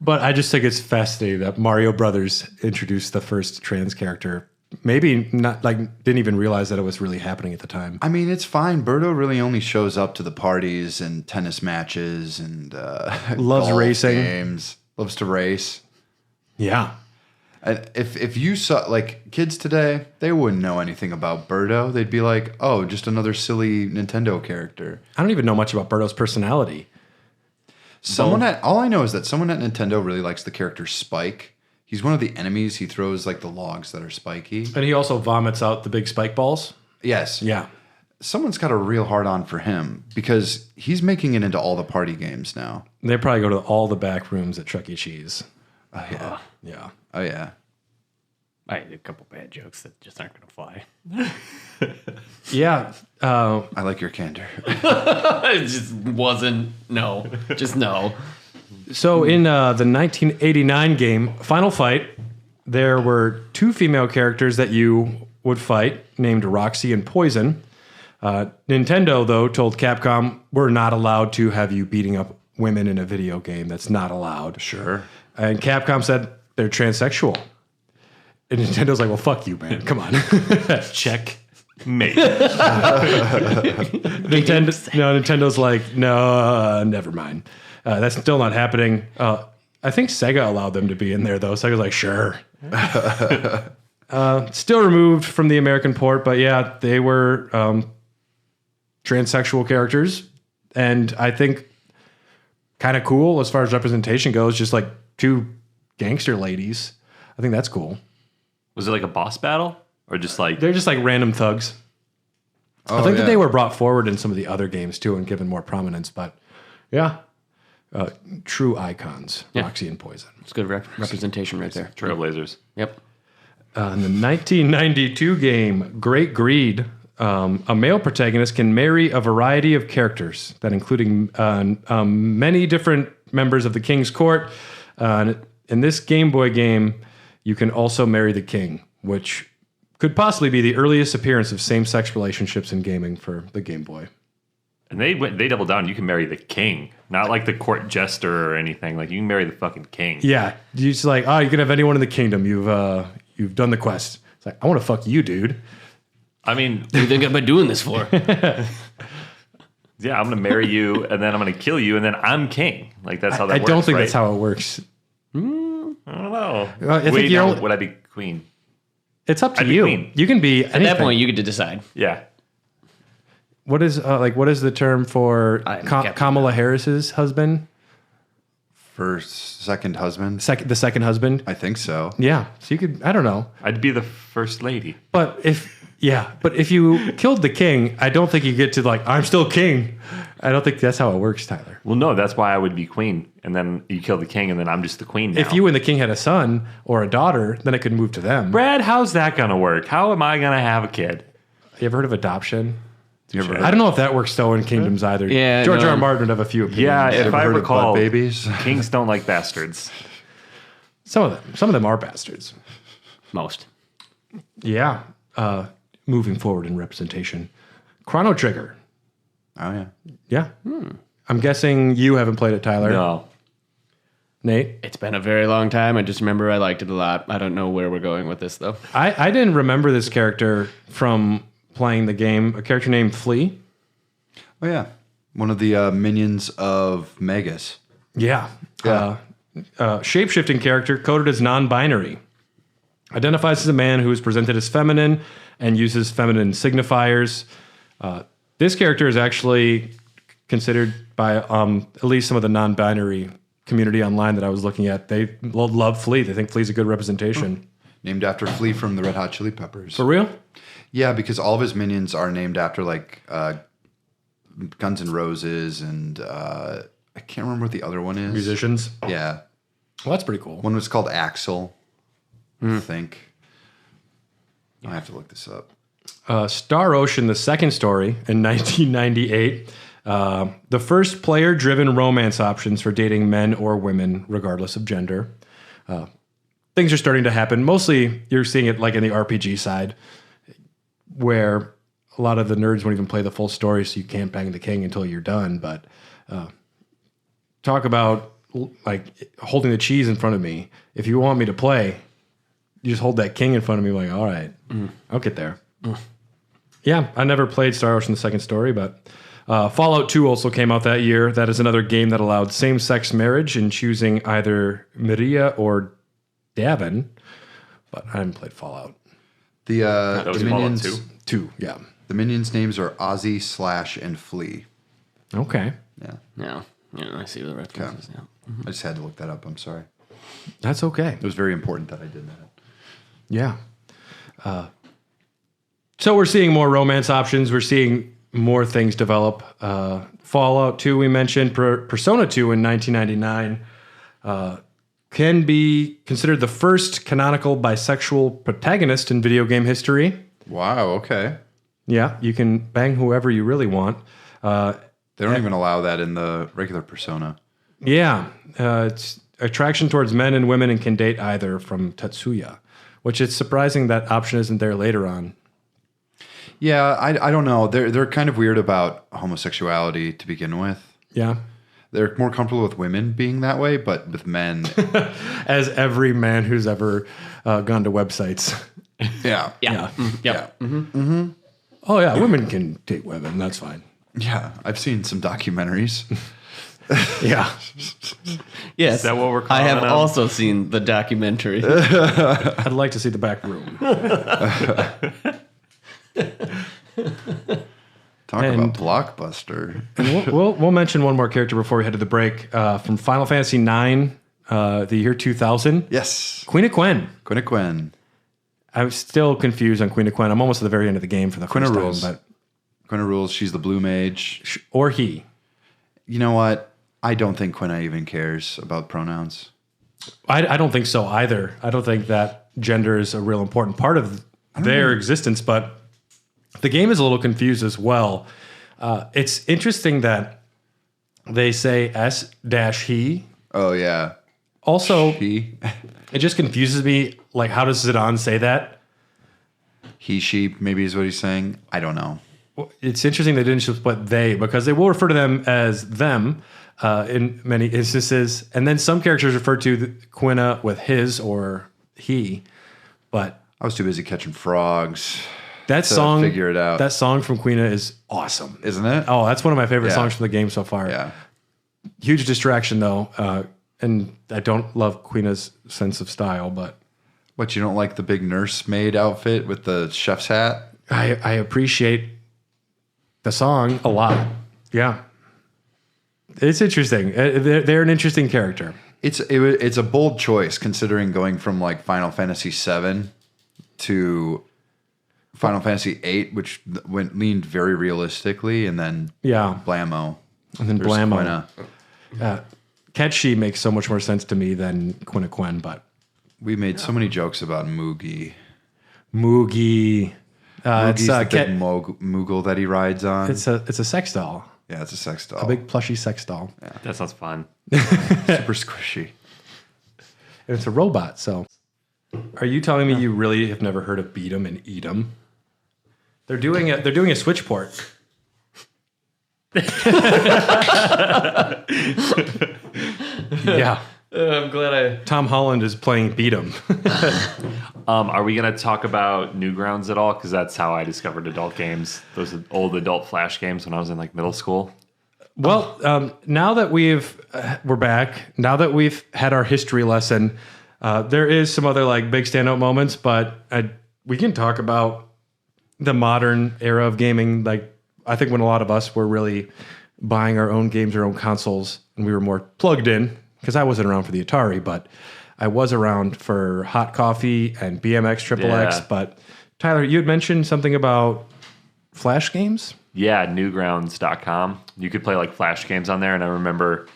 But I just think it's fascinating that Mario Brothers introduced the first trans character. Maybe not, like, didn't even realize that it was really happening at the time. I mean, it's fine. Birdo really only shows up to the parties and tennis matches and Loves golf racing. games. Loves to race. Yeah. And if you saw like kids today, they wouldn't know anything about Birdo. They'd be like, "Oh, just another silly Nintendo character." I don't even know much about Birdo's personality. All I know is that someone at Nintendo really likes the character Spike. He's one of the enemies. He throws like the logs that are spiky. And he also vomits out the big spike balls. Yes. Yeah. Someone's got a real hard on for him because he's making it into all the party games now. They probably go to all the back rooms at Chuck E. Cheese. Oh yeah. Yeah. Oh yeah. I had a couple bad jokes that just aren't going to fly. Yeah. I like your candor. It just wasn't. No. Just no. So in the 1989 game, Final Fight, there were two female characters that you would fight named Roxy and Poison. Nintendo, though, told Capcom, we're not allowed to have you beating up women in a video game. That's not allowed. Sure. And Capcom said they're transsexual. And Nintendo's like, well, fuck you, man. Come on. Check. Mate. Nintendo's like, no, never mind. That's still not happening. I think Sega allowed them to be in there, though. Sega's like, sure. Still removed from the American port, but yeah, they were transsexual characters. And I think kind of cool as far as representation goes, just like two gangster ladies. I think that's cool. Was it like a boss battle? Or just like... They're just like random thugs. I think that they were brought forward in some of the other games, too, and given more prominence. But yeah, true icons, Roxy and Poison. It's good representation right there. Trailblazers. Yep. In the 1992 game, Great Greed, a male protagonist can marry a variety of characters, that including many different members of the King's Court. In this Game Boy game, you can also marry the king, which could possibly be the earliest appearance of same-sex relationships in gaming for the Game Boy. And they doubled down. You can marry the king, not like the court jester or anything. Like you can marry the fucking king. Yeah, you just like, you can have anyone in the kingdom. You've done the quest. It's like, I want to fuck you, dude. I mean, What do you think I've been doing this for? yeah, I'm gonna marry you, and then I'm gonna kill you, and then I'm king. Like that's how that I works. don't think right? that's how it works. I don't know. I think Wait, you're now, only- would I be queen? It's up to I'd be you. queen. You can be anything. At that point, you get to decide. Yeah. What is the term for Captain Kamala Harris's husband? Second husband. The second husband. I think so. Yeah. So you could. I don't know. I'd be the first lady. But if you killed the king, I don't think you get to like, I'm still king. I don't think that's how it works, Tyler. Well, no, that's why I would be queen, and then you kill the king, and then I'm just the queen now. If you and the king had a son or a daughter, then it could move to them. Brad, how's that gonna work? How am I gonna have a kid? You ever heard of adoption? You ever I don't know if that works though in kingdoms either. Yeah, George no. R. Martin would have a few opinions. Yeah, if ever I heard of recall, butt babies? kings don't like bastards. Some of them are bastards. Most. Yeah. Moving forward in representation. Chrono Trigger. Oh yeah. Yeah. I'm guessing you haven't played it, Tyler. No, Nate? It's been a very long time. I just remember I liked it a lot. I don't know where we're going with this, though. I didn't remember this character from playing the game. A character named Flea. Oh, yeah. One of the minions of Magus. Yeah. Shape-shifting character coded as non-binary. Identifies as a man who is presented as feminine and uses feminine signifiers. This character is actually considered by at least some of the non-binary community online that I was looking at. They love Flea. They think Flea's a good representation. Named after Flea from the Red Hot Chili Peppers. For real? Yeah, because all of his minions are named after like Guns N' Roses and I can't remember what the other one is. Musicians. Yeah. Well, that's pretty cool. One was called Axel, I think. I have to look this up. Star Ocean, the second story in 1998. The first player-driven romance options for dating men or women, regardless of gender. Things are starting to happen. Mostly, you're seeing it like in the RPG side, where a lot of the nerds won't even play the full story, so you can't bang the king until you're done. But talk about like holding the cheese in front of me. If you want me to play, you just hold that king in front of me. Like, all right, I'll get there. Yeah, I never played Star Ocean: The Second Story, but Fallout 2 also came out that year. That is another game that allowed same-sex marriage and choosing either Maria or Davin. But I haven't played Fallout. The was minions. Fallout 2, yeah. The minions' names are Ozzy, Slash, and Flea. Okay. Yeah. Yeah, I see the references now. I just had to look that up. I'm sorry. That's okay. It was very important that I did that. Yeah. So we're seeing more romance options. We're seeing more things develop. Fallout 2, we mentioned. Persona 2 in 1999 can be considered the first canonical bisexual protagonist in video game history. Wow. Okay. Yeah, you can bang whoever you really want. They don't even allow that in the regular Persona. Yeah, it's attraction towards men and women and can date either from Tetsuya, which is surprising that option isn't there later on. Yeah, I don't know. They're kind of weird about homosexuality to begin with. Yeah. They're more comfortable with women being that way, but with men. As every man who's ever gone to websites. Yeah. Yeah. Yeah. Oh, yeah, women can date women. That's fine. Yeah. I've seen some documentaries. Yeah. Yes. Is that what we're I calling have them? also seen the documentary. I'd like to see the back room. Talk about Blockbuster. And we'll mention one more character before we head to the break. From Final Fantasy IX, the year 2000. Yes. Queen of Quen. Quinn Quinn. I'm still confused on Queen of Quen. I'm almost at the very end of the game for the Quinn first time. rules. But Quinn rules. She's the blue mage. or he. You know what? I don't think Quinna even cares about pronouns. I don't think so either. I don't think that gender is a real important part of their existence, but the game is a little confused as well. It's interesting that they say S-he. Oh, yeah. Also, He. it just confuses me. Like, how does Zidane say that? He, she, maybe is what he's saying. I don't know. Well, it's interesting they didn't just put they, because they will refer to them as them in many instances. And then some characters refer to Quinna with his or he. But I was too busy catching frogs. that to song, figure it out. that song from Quinna is awesome. Isn't it? Oh, that's one of my favorite Yeah. songs from the game so far. Yeah. Huge distraction though. And I don't love Quinna's sense of style, but What, you don't like the big nursemaid outfit with the chef's hat? I appreciate the song a lot. Yeah. It's interesting. They're an interesting character. It's a bold choice considering going from like Final Fantasy VII to Final Fantasy VIII, which leaned very realistically, and then Yeah. Blammo. And then There's Blammo. Quinna. Ketchi makes so much more sense to me than Quinna Quen, but We made so many jokes about Moogie. Moogie. Moogie's the Ket- big Moogle that he rides on. it's a sex doll. Yeah, it's a sex doll. A big plushy sex doll. That sounds fun. super squishy. And it's a robot, so. Are you telling me you really have never heard of Beat 'em and Eat 'em? They're doing a Switch port. Yeah. I'm glad Tom Holland is playing Beat 'em. Are we going to talk about Newgrounds at all? Because that's how I discovered adult games. Those old adult Flash games when I was in like middle school. Well, now that we're back, now that we've had our history lesson, there is some other like big standout moments, but we can talk about the modern era of gaming. Like I think when a lot of us were really buying our own games, our own consoles, and we were more plugged in, because I wasn't around for the Atari, but I was around for Hot Coffee and BMX Triple X. But Tyler, you had mentioned something about Flash games? Yeah, newgrounds.com. You could play like Flash games on there, and I remember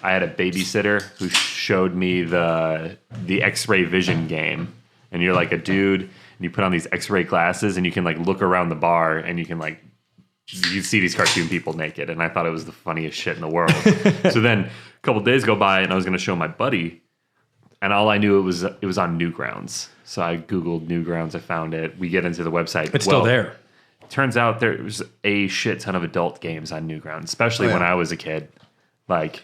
I had a babysitter who showed me the X-ray vision game. And you're like a dude, and you put on these X-ray glasses, and you can like look around the bar, and you can like you see these cartoon people naked, and I thought it was the funniest shit in the world. So then a couple days go by, and I was going to show my buddy, and all I knew it was on Newgrounds. So I Googled Newgrounds, I found it. We get into the website. It's still there. Turns out there was a shit ton of adult games on Newgrounds, especially when I was a kid. Like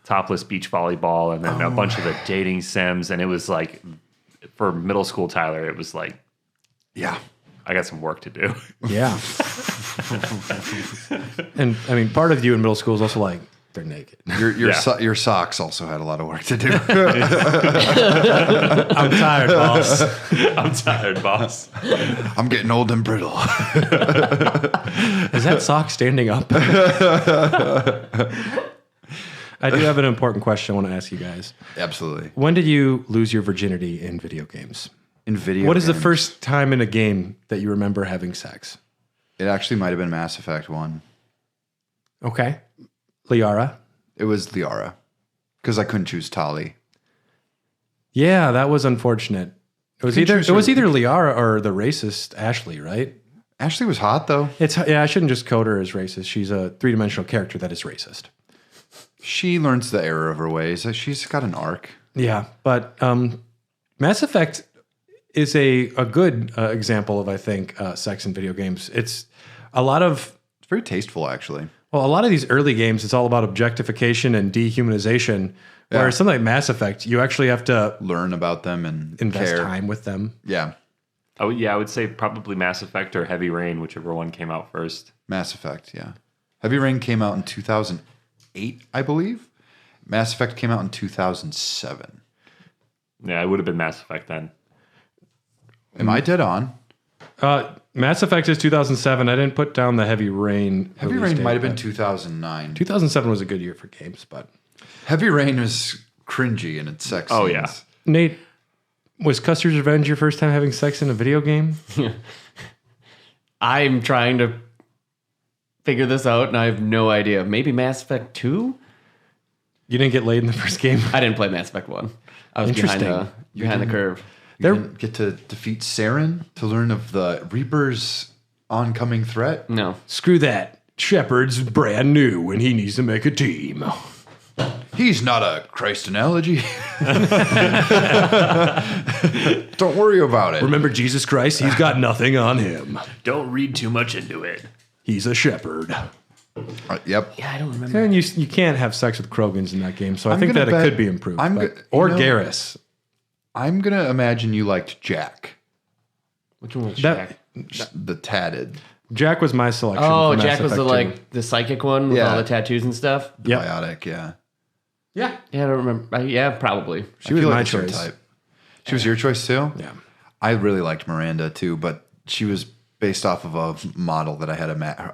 topless beach volleyball, and then a bunch of the dating sims, and it was like for middle school Tyler, it was like, Yeah. I got some work to do. Yeah. And I mean, part of you in middle school is also like, they're naked. Your socks also had a lot of work to do. I'm tired, boss. I'm tired, boss. I'm getting old and brittle. Is that sock standing up? I do have an important question I want to ask you guys. Absolutely. When did you lose your virginity in video games? In video What is the games, first time in a game that you remember having sex? It actually might have been Mass Effect 1. Okay. Liara? It was Liara. Because I couldn't choose Tali. Yeah, that was unfortunate. It was either Liara or the racist Ashley, right? Ashley was hot, though. I shouldn't just code her as racist. She's a three-dimensional character that is racist. She learns the error of her ways. She's got an arc. Yeah, but Mass Effect is a good example of, I think, sex in video games. It's very tasteful, actually. Well, a lot of these early games, it's all about objectification and dehumanization. Yeah. Whereas something like Mass Effect, you actually have to Learn about them and invest care. time with them. Yeah. I would say probably Mass Effect or Heavy Rain, whichever one came out first. Mass Effect, yeah. Heavy Rain came out in 2008, I believe. Mass Effect came out in 2007. Yeah, it would have been Mass Effect then. Am I dead on? Mass Effect is 2007. I didn't put down the Heavy Rain. Heavy release Rain date, might have been but 2009. 2007 was a good year for games, but Heavy Rain was cringy in its sex Oh, scenes. yeah. Nate, was Custer's Revenge your first time having sex in a video game? I'm trying to figure this out, and I have no idea. Maybe Mass Effect 2? You didn't get laid in the first game? I didn't play Mass Effect 1. I was Interesting. behind the curve. You didn't get to defeat Saren to learn of the Reaper's oncoming threat? No. Screw that. Shepard's brand new and he needs to make a team. He's not a Christ analogy. Don't worry about it. Remember Jesus Christ? He's got nothing on him. Don't read too much into it. He's a shepherd. Yep. Yeah, I don't remember. And you can't have sex with Krogans in that game, so I I'm think gonna that bet- it could be improved. I'm but- go- or you know- Garrus. I'm going to imagine you liked Jack, Which one was That- Jack? the tatted, Jack was my selection. Oh, for Mass Jack was Effect the 2. the psychic one with Yeah. all the tattoos and stuff. Yep. biotic, yeah. Yeah. Yeah, I don't remember. Yeah, probably. She was feel my it's her choice. type. She was your choice too? Yeah. I really liked Miranda too, but she was based off of a model that I had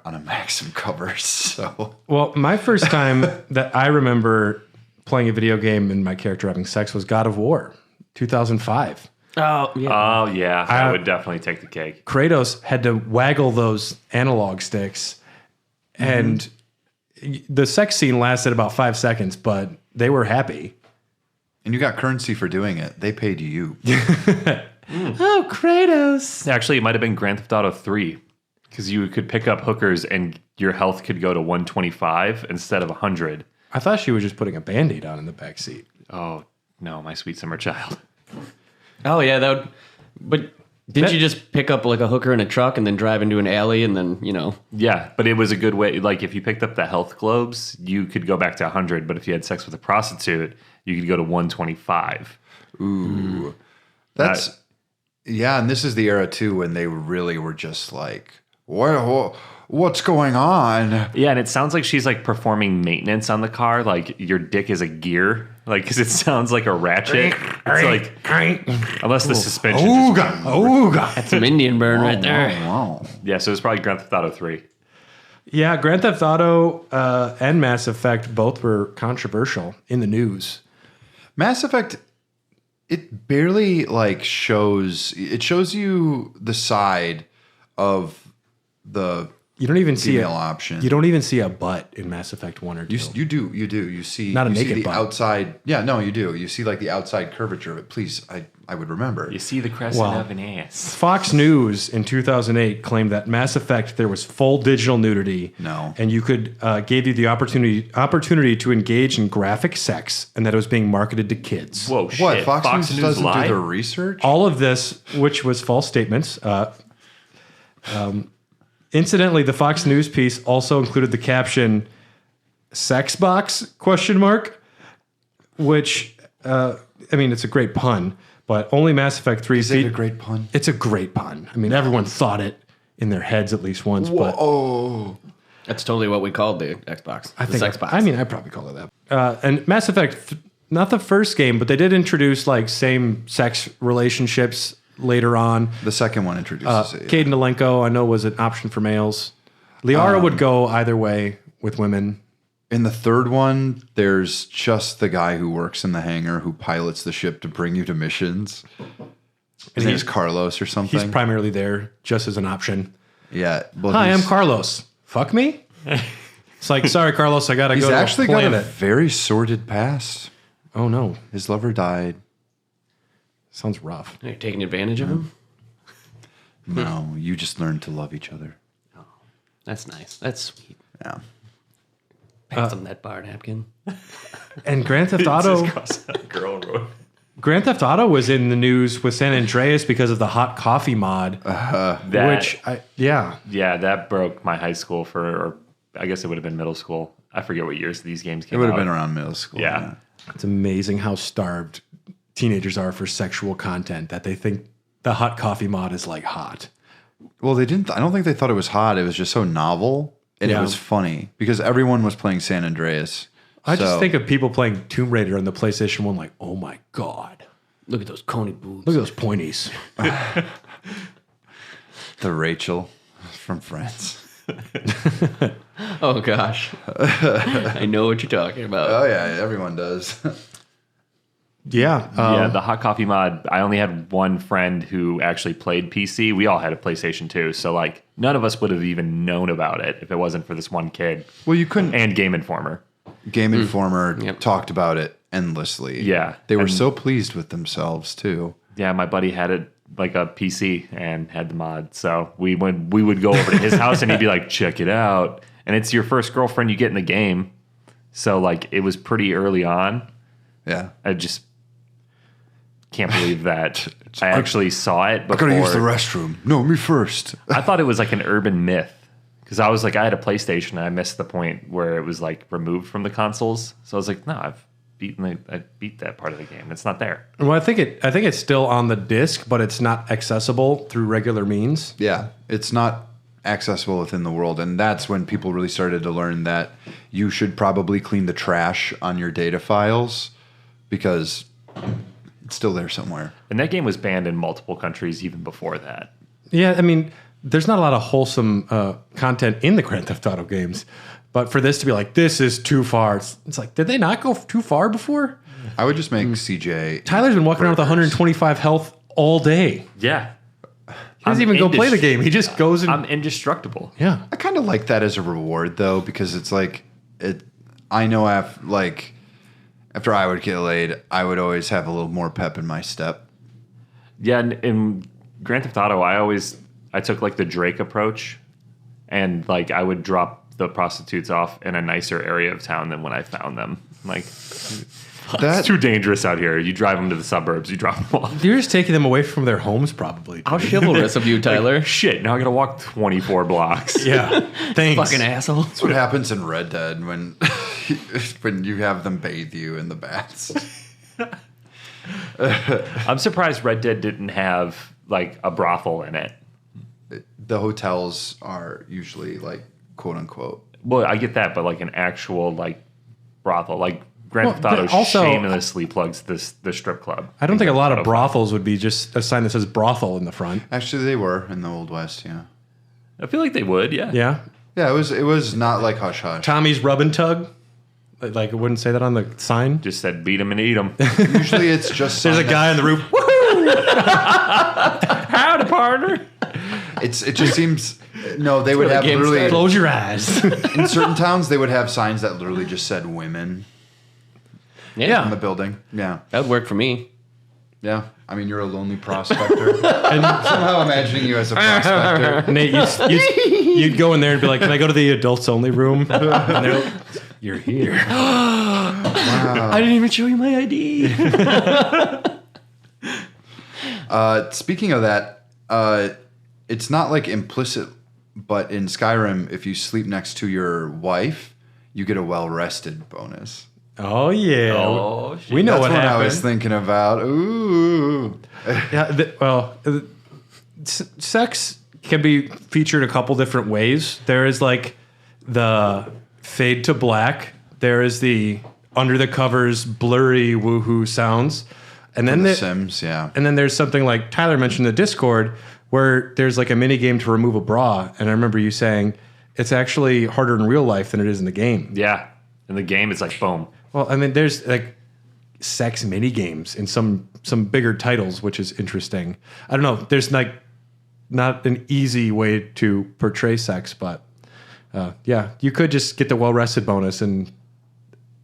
on a Maxim cover. So Well, my first time that I remember playing a video game and my character having sex was God of War, 2005. Oh, yeah. Oh, yeah. That would definitely take the cake. Kratos had to waggle those analog sticks, and the sex scene lasted about 5 seconds, but they were happy. and you got currency for doing it. They paid you. Oh, Kratos. Actually, it might have been Grand Theft Auto 3 because you could pick up hookers and your health could go to 125 instead of 100. I thought she was just putting a Band-Aid on in the back seat. Oh, no, my sweet summer child. Oh, yeah, that would. But Didn't you just pick up like a hooker in a truck and then drive into an alley and then, Yeah, but it was a good way. Like if you picked up the health globes, you could go back to 100. But if you had sex with a prostitute, you could go to 125. Ooh. That's, yeah, and this is the era too when they really were just like, what's going on? Yeah, and it sounds like she's like performing maintenance on the car. Like your dick is a gear. Like, because it sounds like a ratchet. It's like, unless the suspension. Ooga. that's some Indian burn right there. Wow. Yeah, so it's probably Grand Theft Auto 3. Yeah, Grand Theft Auto and Mass Effect both were controversial in the news. Mass Effect, it barely like shows you the side of the You don't even see female option. You don't even see a butt in Mass Effect 1 or 2. You do. You see Not a you see naked the butt. outside. Yeah, no, you do. You see like the outside curvature of it. Please, I would remember. You see the crescent Wow. of an ass. Fox News in 2008 claimed that Mass Effect there was full digital nudity. No. And you could gave you the opportunity to engage in graphic sex, and that it was being marketed to kids. Whoa, What? shit. Fox News doesn't lied? do their research? All of this, which was false statements. Incidentally, the Fox News piece also included the caption "sex box?" ? Which I mean, it's a great pun, but only Mass Effect 3 Is it a great pun? It's a great pun. I mean, everyone thought it in their heads at least once, but Oh, That's totally what we called the Xbox. I the think sex box. I mean, I probably call it that. And Mass Effect, not the first game, but they did introduce like same-sex relationships later on. the second one introduces it. Caden Alenko, I know, was an option for males. Liara would go either way with women. In the third one, there's just the guy who works in the hangar who pilots the ship to bring you to missions. His name is Carlos or something. He's primarily there just as an option. yeah. Well, Hi, I'm he's- Carlos. Fuck me? It's like, sorry, Carlos, I gotta He's go actually to a got a planet. very sordid past. Oh no, His lover died. sounds rough. You're taking advantage of him? No, you just learned to love each other. That's nice. That's sweet. Yeah. Pass him that bar napkin. And Grand Theft Auto, Girl wrote. Grand Theft Auto was in the news with San Andreas because of the hot coffee mod, Yeah, that broke my high school or I guess it would have been middle school. I forget what years these games It came out. would have been around middle school. Yeah. It's amazing how starved teenagers are for sexual content that they think the hot coffee mod is like hot. Well, they didn't. I don't think they thought it was hot. It was just so novel and Yeah. it was funny because everyone was playing San Andreas. I just So- think of people playing Tomb Raider on the PlayStation 1 like, oh my God. Look at those coney boobs. Look at those pointies. the Rachel from Friends. Oh, gosh. I know what you're talking about. Oh yeah, everyone does. Yeah. Yeah, the hot coffee mod. I only had one friend who actually played PC. We all had a PlayStation 2, so like none of us would have even known about it if it wasn't for this one kid Well, you couldn't. and Game Informer. Game Informer Yep. talked about it endlessly. Yeah, they were and- so pleased with themselves too. Yeah, my buddy had it like a PC and had the mod, so we would go over to his house and he'd be like, "Check it out," and it's your first girlfriend you get in the game, so like it was pretty early on. Yeah, I just can't believe that I actually saw it I before. gotta use the restroom. No, me first. I thought it was like an urban myth because I was like, I had a PlayStation and I missed the point where it was like removed from the consoles. So I was like, no, I beat that part of the game. It's not there. Well, I think it's still on the disc, but it's not accessible through regular means. Yeah, it's not accessible within the world, and that's when people really started to learn that you should probably clean the trash on your data files because it's still there somewhere. And that game was banned in multiple countries even before that. Yeah, I mean, there's not a lot of wholesome content in the Grand Theft Auto games, but for this to be like, this is too far, it's like, did they not go too far before? I would just make CJ. Tyler's been walking around with 125 health all day. Yeah. He doesn't even go play the game. He just goes and I'm indestructible. yeah. I kind of like that as a reward though, because it's like it. I know after I would get laid, I would always have a little more pep in my step. Yeah, and in Grand Theft Auto, I took like the Drake approach, and like I would drop the prostitutes off in a nicer area of town than when I found them. Like, That it's too dangerous out here. You drive them to the suburbs, you drop them off. You're just taking them away from their homes, probably. How chivalrous of you, Tyler. Shit, now I gotta walk 24 blocks. Yeah. Thanks. Fucking asshole. That's what happens in Red Dead when when you have them bathe you in the baths. I'm surprised Red Dead didn't have like a brothel in it. The hotels are usually like quote unquote. Well, I get that, but like an actual like brothel, like Grand Theft Auto but also- shamelessly plugs the strip club. I don't think a lot of Auto- brothels would be just a sign that says brothel in the front. Actually, they were in the Old West. Yeah, I feel like they would, yeah. Yeah. yeah. It was not like hush hush. Tommy's Rub and Tug. Like, it wouldn't say that on the sign. Just said beat them and eat them. Usually, it's just There's a guy on the roof. Howdy, partner. It just seems no. They would the have game literally Close your eyes. in certain towns they would have signs that literally just said women Yeah. on the building. Yeah, That would work for me. yeah. I mean, you're a lonely prospector. And somehow imagining you as a prospector. Nate, you'd go in there and be like, "Can I go to the adults only room?" And they're like, "You're here." I didn't even show you my ID. Speaking of that, it's not like implicit, but in Skyrim, if you sleep next to your wife, you get a well-rested bonus. Oh yeah. Oh, shit. We know That's what what happened. I was thinking about. Ooh. Yeah. Sex can be featured a couple different ways. There is like the fade to black. There is the under the covers blurry woohoo sounds, and then The Sims, yeah. and then there's something like Tyler mentioned in the Discord where there's like a mini game to remove a bra, and I remember you saying it's actually harder in real life than it is in the game. Yeah. In the game, it's like boom. Well, I mean, there's like sex mini games in some bigger titles, which is interesting. I don't know. There's like not an easy way to portray sex, but yeah, you could just get the well-rested bonus, and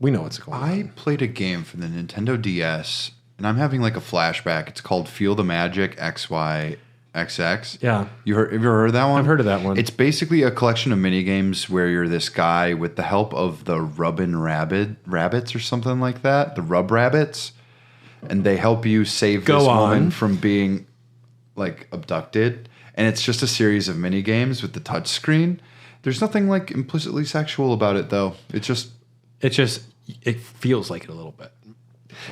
we know what's going on. I played a game for the Nintendo DS, and I'm having like a flashback. It's called Feel the Magic XYXX. Yeah. Have you ever heard of that one? I've heard of that one. It's basically a collection of mini games where you're this guy with the help of the rabbits or something like that, the Rub Rabbits, and they help you save Go this on. woman from being like abducted. And it's just a series of mini games with the touch screen. There's nothing like implicitly sexual about it, though. It feels like it a little bit.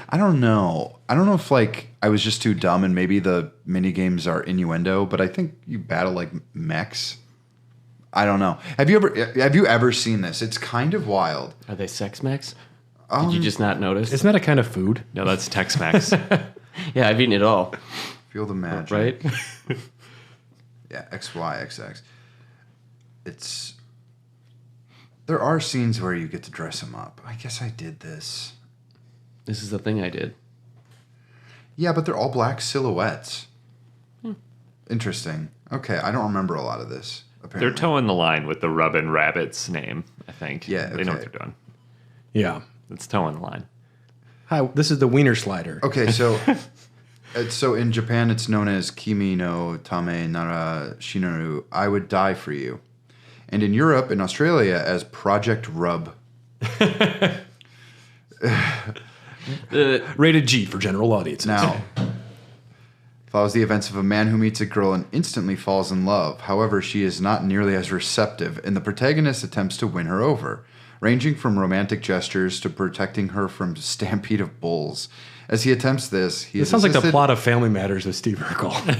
I don't know. I don't know if like I was just too dumb and maybe the mini games are innuendo, but I think you battle like mechs. I don't know. Have you ever seen this? It's kind of wild. Are they sex mechs? Did you just not notice? Isn't that a kind of food? No, that's Tex-Mex. Yeah, I've eaten it all. Feel the magic. Right? Yeah, XYXX. There are scenes where you get to dress him up. I guess I did this. This is the thing I did. Yeah, but they're all black silhouettes. Interesting. Okay, I don't remember a lot of this. Apparently. They're towing the line with the Rubbin' Rabbits name, I think. Yeah, They know what okay. they're doing. Yeah. It's towing the line. Hi, this is the wiener slider. Okay, so so in Japan it's known as Kimi no Tame Nara Shinoru, I would die for you. And in Europe and Australia as Project Rub. Rated G for general audiences. Now, follows the events of a man who meets a girl and instantly falls in love. However, she is not nearly as receptive, and the protagonist attempts to win her over, ranging from romantic gestures to protecting her from a stampede of bulls. As he attempts this, It sounds like the plot of Family Matters with Steve Urkel.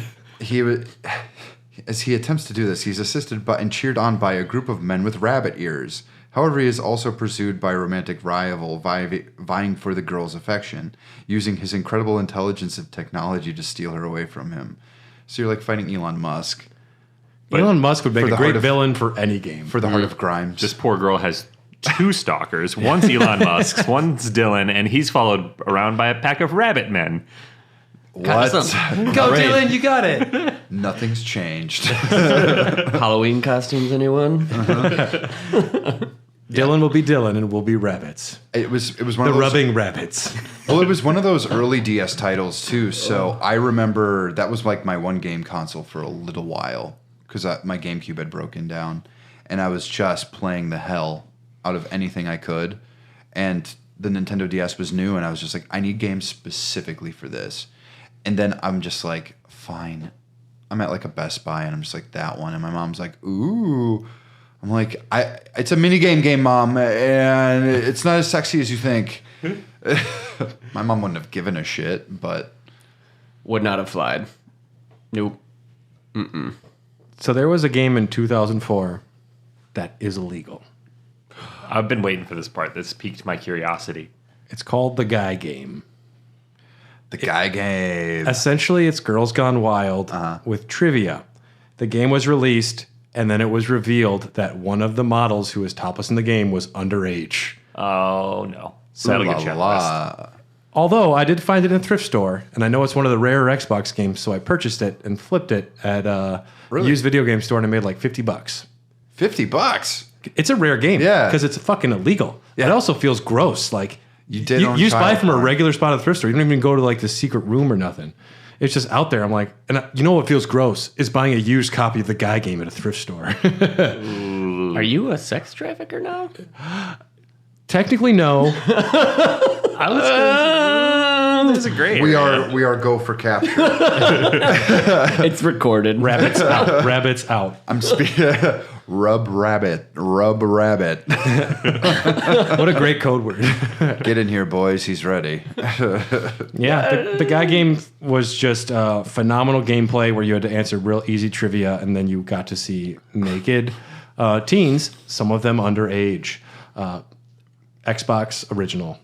As he attempts to do this, he's assisted by and cheered on by a group of men with rabbit ears. However, he is also pursued by a romantic rival vying for the girl's affection, using his incredible intelligence and technology to steal her away from him. So you're like fighting Elon Musk Elon Musk would make for a the great heart of- villain for any game. for the heart of Grimes. This poor girl has two stalkers. One's Elon Musk's, one's Dylan, and he's followed around by a pack of rabbit men. what? Go, Dylan, you got it. Nothing's changed. Halloween costumes, anyone? Dylan will be Dylan and we'll be rabbits. It was one The of those. rubbing rabbits. Well, it was one of those early DS titles too. So I remember that was like my one game console for a little while because my GameCube had broken down, and I was just playing the hell out of anything I could. And the Nintendo DS was new, and I was just like, I need games specifically for this. And then I'm just like, fine. I'm at like a Best Buy, and I'm just like, that one. And my mom's like, ooh. I'm like, it's a minigame game, Mom, and it's not as sexy as you think. My mom wouldn't have given a shit, but... Would not have flied. Nope. So there was a game in 2004 that is illegal. I've been waiting for this part. This piqued my curiosity. It's called The Guy Game. The Guy Game. Essentially, it's Girls Gone Wild with trivia. The game was released, and then it was revealed that one of the models who was topless in the game was underage. Oh, no. So that'll get you on the list. Although I did find it in a thrift store, and I know it's one of the rarer Xbox games, so I purchased it and flipped it at a used video game store, and I made like $50. $50? It's a rare game, Yeah. because it's fucking illegal. Yeah. It also feels gross. Like You did you own just buy child it from a porn. regular spot at the thrift store. You don't even go to like the secret room or nothing. It's just out there. I'm like, you know what feels gross is buying a used copy of the Guy Game at a thrift store. Are you a sex trafficker now? Technically, no. This is a great We area. are go for capture. It's recorded. Rabbits out. Rabbits out. I'm rub rabbit. What What a great code word. Get in here, boys. He's ready. Yeah, the Guy Game was just phenomenal gameplay where you had to answer real easy trivia, and then you got to see naked teens, some of them underage. Xbox original.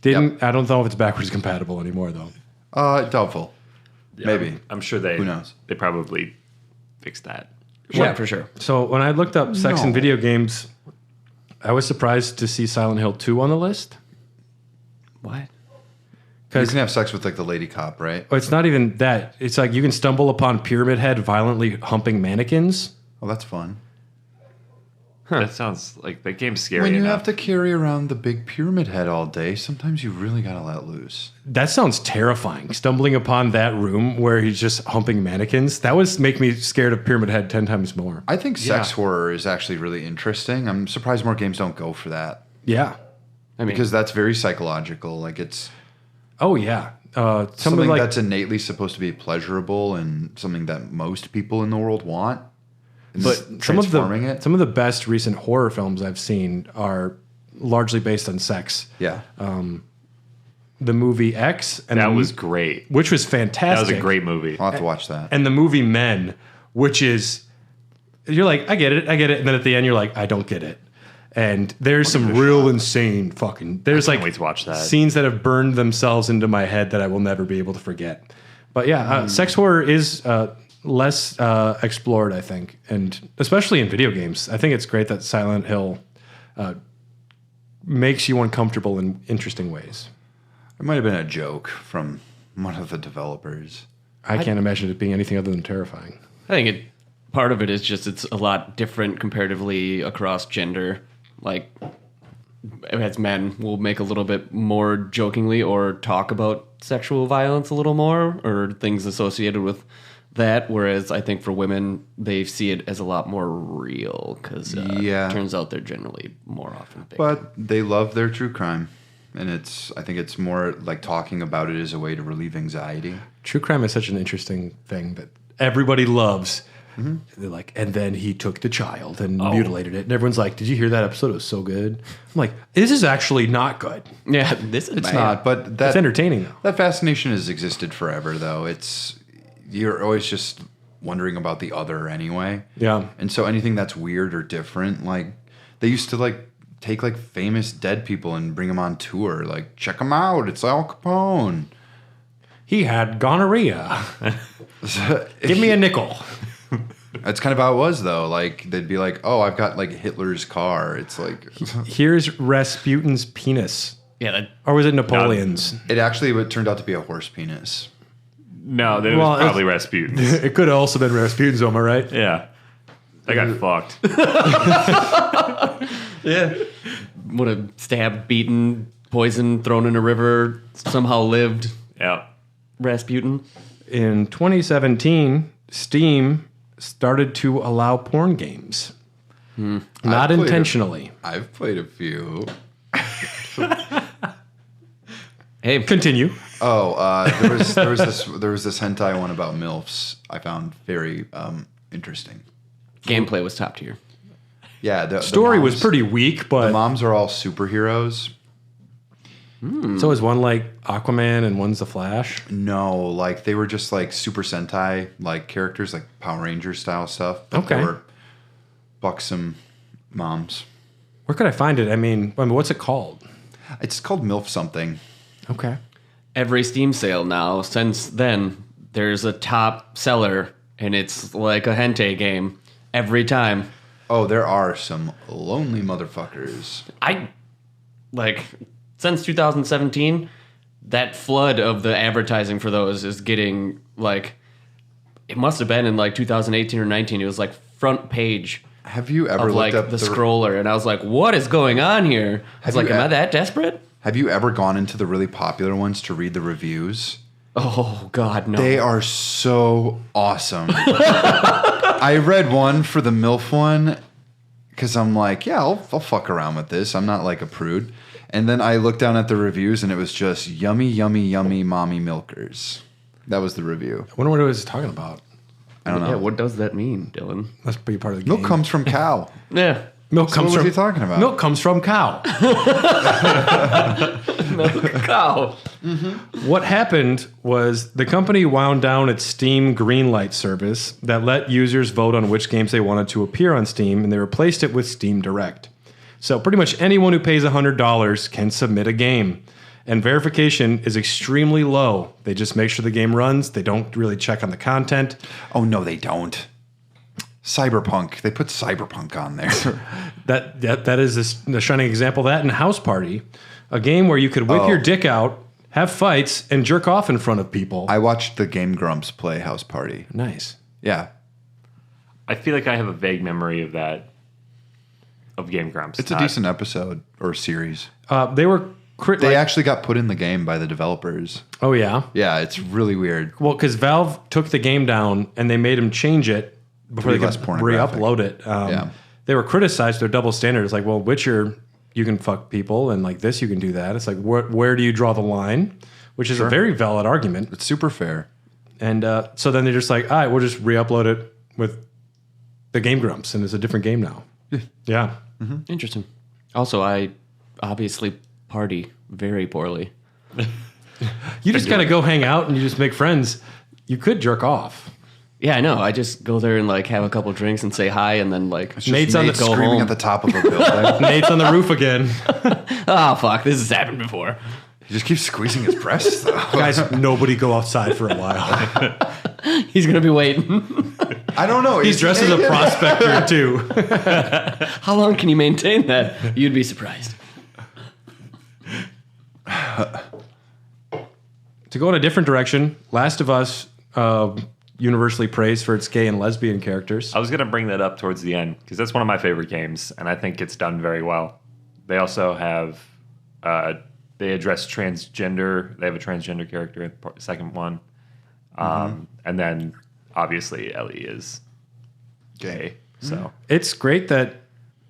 I don't know if it's backwards compatible anymore though. Doubtful. Maybe. I'm sure they... Who knows? They probably fixed that. Yeah, for sure. So when I looked up sex in video games, I was surprised to see Silent Hill 2 on the list. What? You Because can have sex with like the lady cop, right? it's not even that. It's like you can stumble upon Pyramid Head violently humping mannequins. Oh, that's fun. That sounds like the game's scary When you enough. have to carry around the big pyramid head all day, sometimes you really gotta let loose. That sounds terrifying. Stumbling upon that room where he's just humping mannequins, that would make me scared of Pyramid Head 10 times more. I think sex horror is actually really interesting. I'm surprised more games don't go for that Yeah. I mean, because that's very psychological. Like it's Oh, yeah. something like that's innately supposed to be pleasurable and something that most people in the world want. And But some of transforming it. the best recent horror films I've seen are largely based on sex. Yeah. The movie X, and That was great. which was That fantastic. was a great movie. I'll have to watch that. And the movie Men, which is you're like, I get it, and then at the end you're like, I don't get it. And there's some real insane fucking. There's can't like wait to watch that. scenes that have burned themselves into my head that I will never be able to forget. But yeah, sex horror is less explored, I think, and especially in video games. I think it's great that Silent Hill makes you uncomfortable in interesting ways. It might have been a joke from one of the developers. I can't imagine it being anything other than terrifying. I think part of it is just it's a lot different comparatively across gender. Like, as men, we'll make a little bit more jokingly or talk about sexual violence a little more or things associated with that. Whereas I think for women, they see it as a lot more real because Yeah. it turns out they're generally more often big. But they love their true crime. And I think it's more like talking about it as a way to relieve anxiety. True crime is such an interesting thing that everybody loves. They're like, and then he took the child and mutilated it. And everyone's like, did you hear that episode? It was so good. I'm like, this is actually not good. yeah, this is It's not, but It's that entertaining, though. that fascination has existed forever, though. You're always just wondering about the other anyway. Yeah. And so anything that's weird or different, like they used to like take like famous dead people and bring them on tour, like check them out. It's Al Capone. He had gonorrhea. Give me a nickel. That's kind of how it was, though. Like they'd be like, "Oh, I've got like Hitler's car." It's like Here's Rasputin's penis. yeah, that, Or was it Napoleon's? it actually turned out to be a horse penis. No, that Well, was probably Rasputin. It could have also been Rasputin's, am I right? Yeah. That got fucked. would have stabbed, beaten, poisoned, thrown in a river, somehow lived. Yeah. Rasputin. In 2017, Steam started to allow porn games. Not intentionally. I've played a few. Hey, Continue. There was this hentai one about MILFs I found very interesting. gameplay was top tier. Yeah, the Story was moms- pretty weak, The but moms are all superheroes. so is one like Aquaman and one's the Flash. No, like they were just like Super Sentai like characters, like Power Ranger style stuff. But Okay. they were buxom moms. Where could I find it? I mean, what's it called? It's called MILF something. Okay. Every Steam sale now, since then, there's a top seller, and it's like a hentai game every time. Oh, there are some lonely motherfuckers. Since 2017, that flood of the advertising for those is getting, like, it must have been in, like, 2018 or 19. It was, like, front page Have you ever of, looked like, up the scroller, and I was like, what is going on here? I was Have like, you am e- I that desperate? Have you ever gone into the really popular ones to read the reviews? Oh, God, no. They are so awesome. I read one for the MILF one because I'm like, yeah, I'll fuck around with this. I'm not like a prude. And then I looked down at the reviews and it was just yummy, yummy, yummy mommy milkers. That was the review. I wonder what it was talking about. I don't know. Yeah, what does that mean, Dylan? Must be part of the game. Milk comes from cow. Yeah. Milk So comes what was from he talking about? Milk comes from cow. Cow. What happened was the company wound down its Steam Greenlight service that let users vote on which games they wanted to appear on Steam, and they replaced it with Steam Direct. So pretty much anyone who pays $100 can submit a game. And verification is extremely low. They just make sure the game runs. They don't really check on the content. Oh, no, they don't. Cyberpunk. They put Cyberpunk on there. That is the shining example of that in House Party, a game where you could whip your dick out, have fights, and jerk off in front of people. I watched the Game Grumps play House Party. Nice. Yeah. I feel like I have a vague memory of that, of Game Grumps. It's a decent episode or series. They were... They actually got put in the game by the developers. Oh, yeah? Yeah, it's really weird. Well, because Valve took the game down and they made them change it before Pretty they less could pornographic. re-upload it. Yeah. They were criticized for their double standards. Like, well, Witcher, you can fuck people, and like this, you can do that. It's like, where do you draw the line? Which is a very valid argument. It's super fair. And so then they're just like, all right, we'll just re-upload it with the Game Grumps, and it's a different game now. Yeah. Interesting. Also, I obviously party very poorly. You just got to go hang out and you just make friends. You could jerk off. Yeah, I know. I just go there and like have a couple drinks and say hi, and then like Nate's on the go screaming home. at the top of a building. Nate's on the roof again. Oh fuck, this has happened before. He just keeps squeezing his breasts, though. Guys, nobody go outside for a while. He's gonna be waiting. I don't know. He's dressed as a prospector, too. How long can you maintain that? You'd be surprised. To go in a different direction, Last of Us, universally praised for its gay and lesbian characters. I was going to bring that up towards the end because that's one of my favorite games, and I think it's done very well. They also have, they address transgender. They have a transgender character in the second one. And then, obviously, Ellie is gay. So It's great that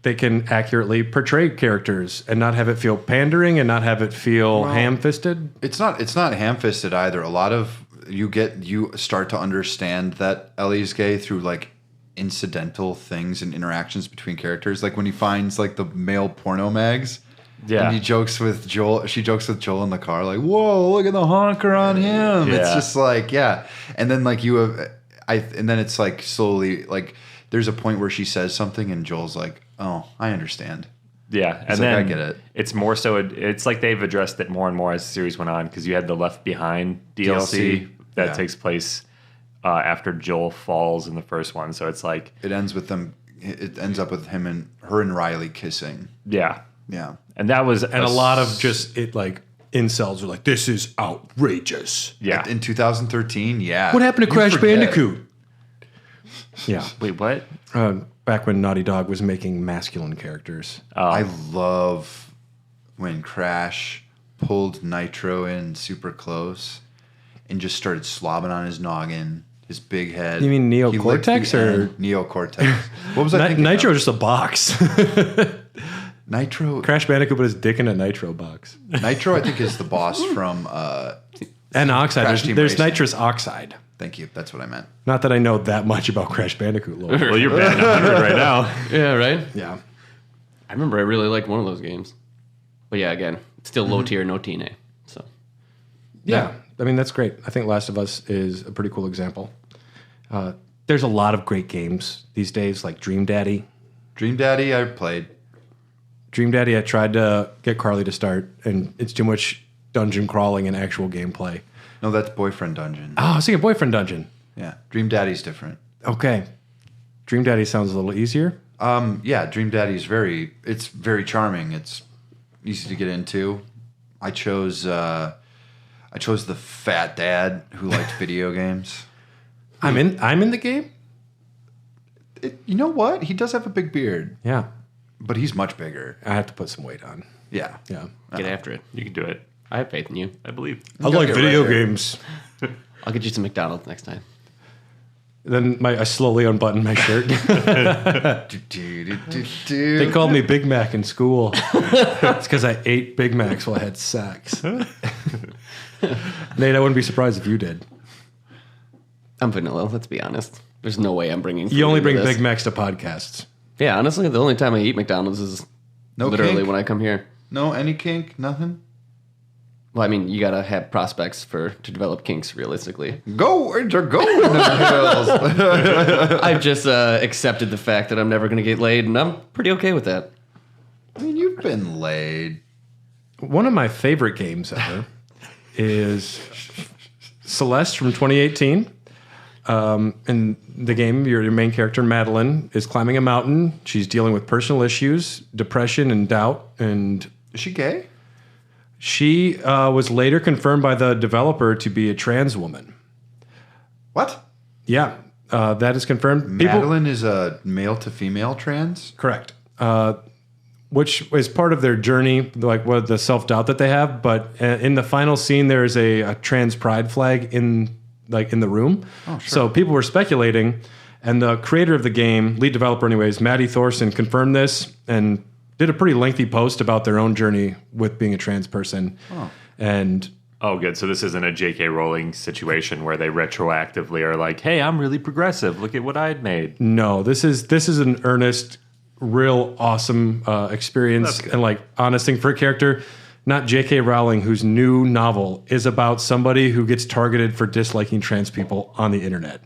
they can accurately portray characters and not have it feel pandering and not have it feel ham-fisted. It's not ham-fisted either. A lot of you start to understand that Ellie's gay through like incidental things and interactions between characters. Like when he finds like the male porno mags. Yeah. And he jokes with Joel. She jokes with Joel in the car, like, "Whoa, look at the honker on him." Yeah. It's just like, yeah. And then like and then it's like slowly like there's a point where she says something and Joel's like, "Oh, I understand." yeah, and like, then I get it. It's more so. It's like they've addressed it more and more as the series went on because you had the Left Behind DLC that yeah. takes place after Joel falls in the first one. So it's like, It ends with them. It ends up with her and Riley kissing. yeah, Yeah. and that was And a lot of just, it like, incels are like, this is outrageous. yeah. In 2013, yeah. What happened to You Crash forget. Bandicoot? Yeah. Wait, what? Back when Naughty Dog was making masculine characters. I love when Crash pulled Nitro in super close and just started slobbing on his noggin his big head. You mean He licked neocortex the or- end. Neocortex? What was I thinking? Nitro of? just a box. Nitro. Crash Bandicoot put his dick in a Nitro box. Nitro, I think, is the boss from. And oxide. Crash Team There's Racing. nitrous oxide. Thank you. That's what I meant. Not that I know that much about Crash Bandicoot lore. Well, you're batting 100 right now. Yeah, right? Yeah. I remember I really liked one of those games. But yeah, again, it's still low tier, no TNA. So Yeah. I mean, that's great. I think Last of Us is a pretty cool example. There's a lot of great games these days, like Dream Daddy. Dream Daddy, I played. Dream Daddy, I tried to get Carly to start, and it's too much dungeon crawling and actual gameplay. No, that's Boyfriend Dungeon. Oh, I was thinking Boyfriend Dungeon. Yeah, Dream Daddy's different. Okay. Dream Daddy sounds a little easier. Yeah, Dream Daddy's it's very charming. It's easy to get into. I chose the fat dad who liked video games. I'm in the game? You know what? He does have a big beard, Yeah. but he's much bigger. I have to put some weight on. Yeah. Yeah. get after it. You can do it. I have faith in you. I believe. I gotta like get video right there. games. I'll get you some McDonald's next time. Then I slowly unbutton my shirt. They called me Big Mac in school. It's because I ate Big Macs while I had sex. Nate, I wouldn't be surprised if you did. I'm vanilla, let's be honest. There's no way I'm bringing food You only into bring this. Big Macs to podcasts. Yeah, honestly, the only time I eat McDonald's is No literally kink? when I come here. No, any kink? Nothing? Well, I mean, you gotta have prospects to develop kinks realistically. Go in the hills. I've just accepted the fact that I'm never gonna get laid, and I'm pretty okay with that. I mean, you've been laid. One of my favorite games ever is Celeste from 2018. In the game, your main character, Madeline, is climbing a mountain. She's dealing with personal issues, depression, and doubt. And Is she gay? she was later confirmed by the developer to be a trans woman. What? Yeah, that is confirmed. Madeline is a male to female trans? Correct. Which is part of their journey, like what the self-doubt that they have. But in the final scene, there is a trans pride flag in the room. Oh, sure. So people were speculating, and the creator of the game, lead developer anyways, Maddie Thorson, confirmed this and did a pretty lengthy post about their own journey with being a trans person. Oh. And Oh, good. So this isn't a J.K. Rowling situation where they retroactively are like, "Hey, I'm really progressive. Look at what I'd made." no, this is an earnest, real awesome experience and like honest thing for a character. Not J.K. Rowling, whose new novel is about somebody who gets targeted for disliking trans people on the internet.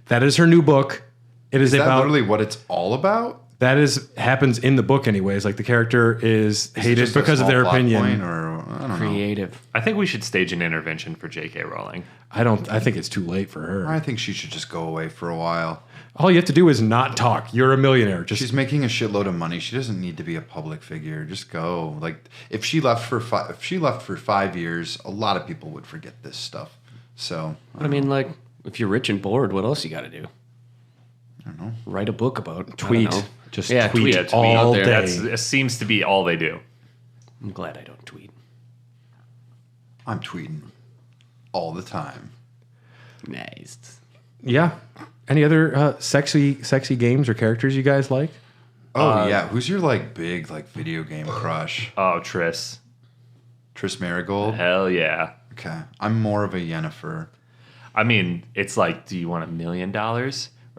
That is her new book. It is Is that about literally what it's all about? that happens in the book anyways. Like the character is Is it hated just a because of small their plot opinion. point, or I don't know. Creative. I think we should stage an intervention for J.K. Rowling. I think it's too late for her. I think she should just go away for a while. All you have to do is not talk. You're a millionaire. Just She's making a shitload of money. She doesn't need to be a public figure. Just go. Like if she left for 5 years, a lot of people would forget this stuff. So But I mean, like, if you're rich and bored, what else you gotta do? I don't know. Write a book about it. I tweet. don't know. Just Yeah, tweet, tweet all out there. day. That seems to be all they do. I'm glad I don't tweet. I'm tweeting all the time. Nice. Yeah. Any other sexy games or characters you guys like? Oh yeah, who's your like big like video game crush? Oh, Triss. Triss Marigold. Hell yeah. Okay, I'm more of a Yennefer. I mean, it's like, do you want $1 million or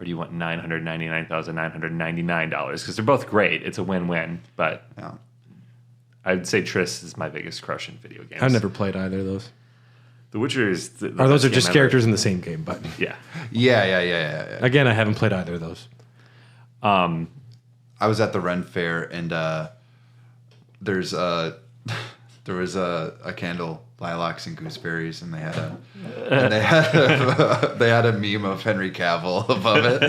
do you want $999,999? Because they're both great. It's a win-win. But Yeah. I'd say Triss is my biggest crush in video games. I've never played either of those. The Witcher is. The Or those best are game just ever. characters in the same game, but Yeah. Yeah. again, I haven't played either of those. I was at the Ren Fair and there was a candle, lilacs and gooseberries, and they had a meme of Henry Cavill above it.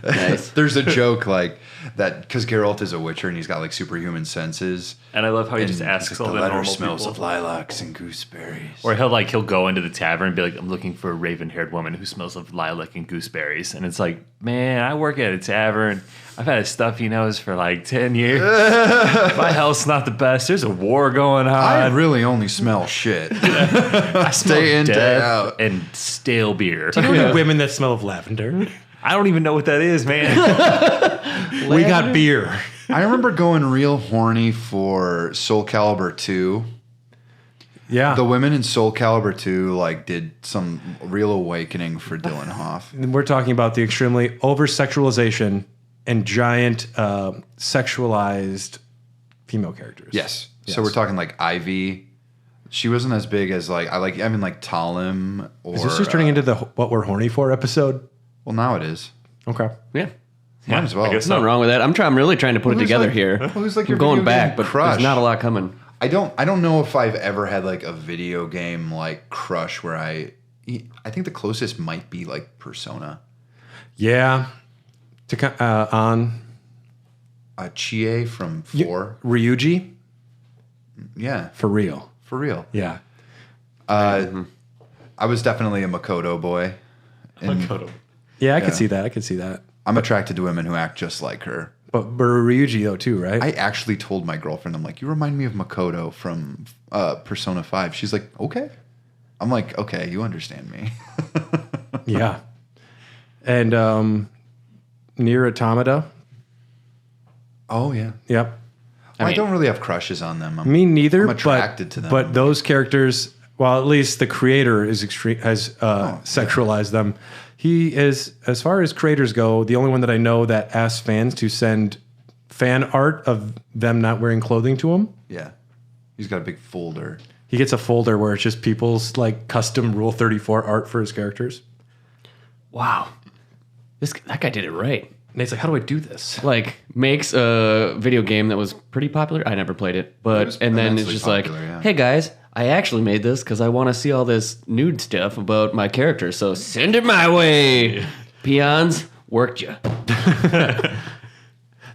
Nice. There's a joke like that because Geralt is a Witcher and he's got like superhuman senses. And I love how he And just asks it's all like, the the letter normal smells people. of lilacs and gooseberries. Or he'll go into the tavern and be like, "I'm looking for a raven-haired woman who smells of lilac and gooseberries." And it's like, man, I work at a tavern. I've had a stuffy nose for like 10 years. My health's not the best. There's a war going on. I really only smell shit. I smell Day in, day death out. and stale beer. You know the women that smell of lavender? I don't even know what that is, man. We got beer. I remember going real horny for Soul Calibur 2. Yeah. The women in Soul Calibur 2 like did some real awakening for Dylan Hoff. We're talking about the extremely over-sexualization and giant sexualized female characters. Yes. So we're talking like Ivy. She wasn't as big as like like Talim or. Is this just turning into the what we're horny for episode? Well, now it is. Okay. Yeah. Might as well. I guess There's nothing wrong with that. I'm really trying to put it who's together like- here. who's like your I'm going video back, game but crush? there's not a lot coming. I don't know if I've ever had like a video game like crush where I think the closest might be like Persona. Yeah. On Chie from 4. Ryuji, Yeah, for real. for real. Yeah. I was definitely a Makoto boy. And Yeah, I could see that. I could see that. I'm attracted to women who act just like her. But Ryuji though too, right? I actually told my girlfriend, I'm like, you remind me of Makoto from Persona 5. She's like, okay. I'm like, okay, you understand me. Yeah. And Nier Automata. Oh, yeah. Yep. I don't really have crushes on them. Me neither. I'm attracted to them. But those characters, well, at least the creator has sexualized them. He is, as far as creators go, the only one that I know that asks fans to send fan art of them not wearing clothing to him. Yeah. He's got a big folder. He gets a folder where it's just people's like custom Rule 34 art for his characters. Wow. That guy did it right. And he's like, how do I do this? Like, makes a video game that was pretty popular. I never played it, but and then it's immensely just popular, like, yeah. hey guys, I actually made this because I want to see all this nude stuff about my character, so send it my way. Peons, worked you.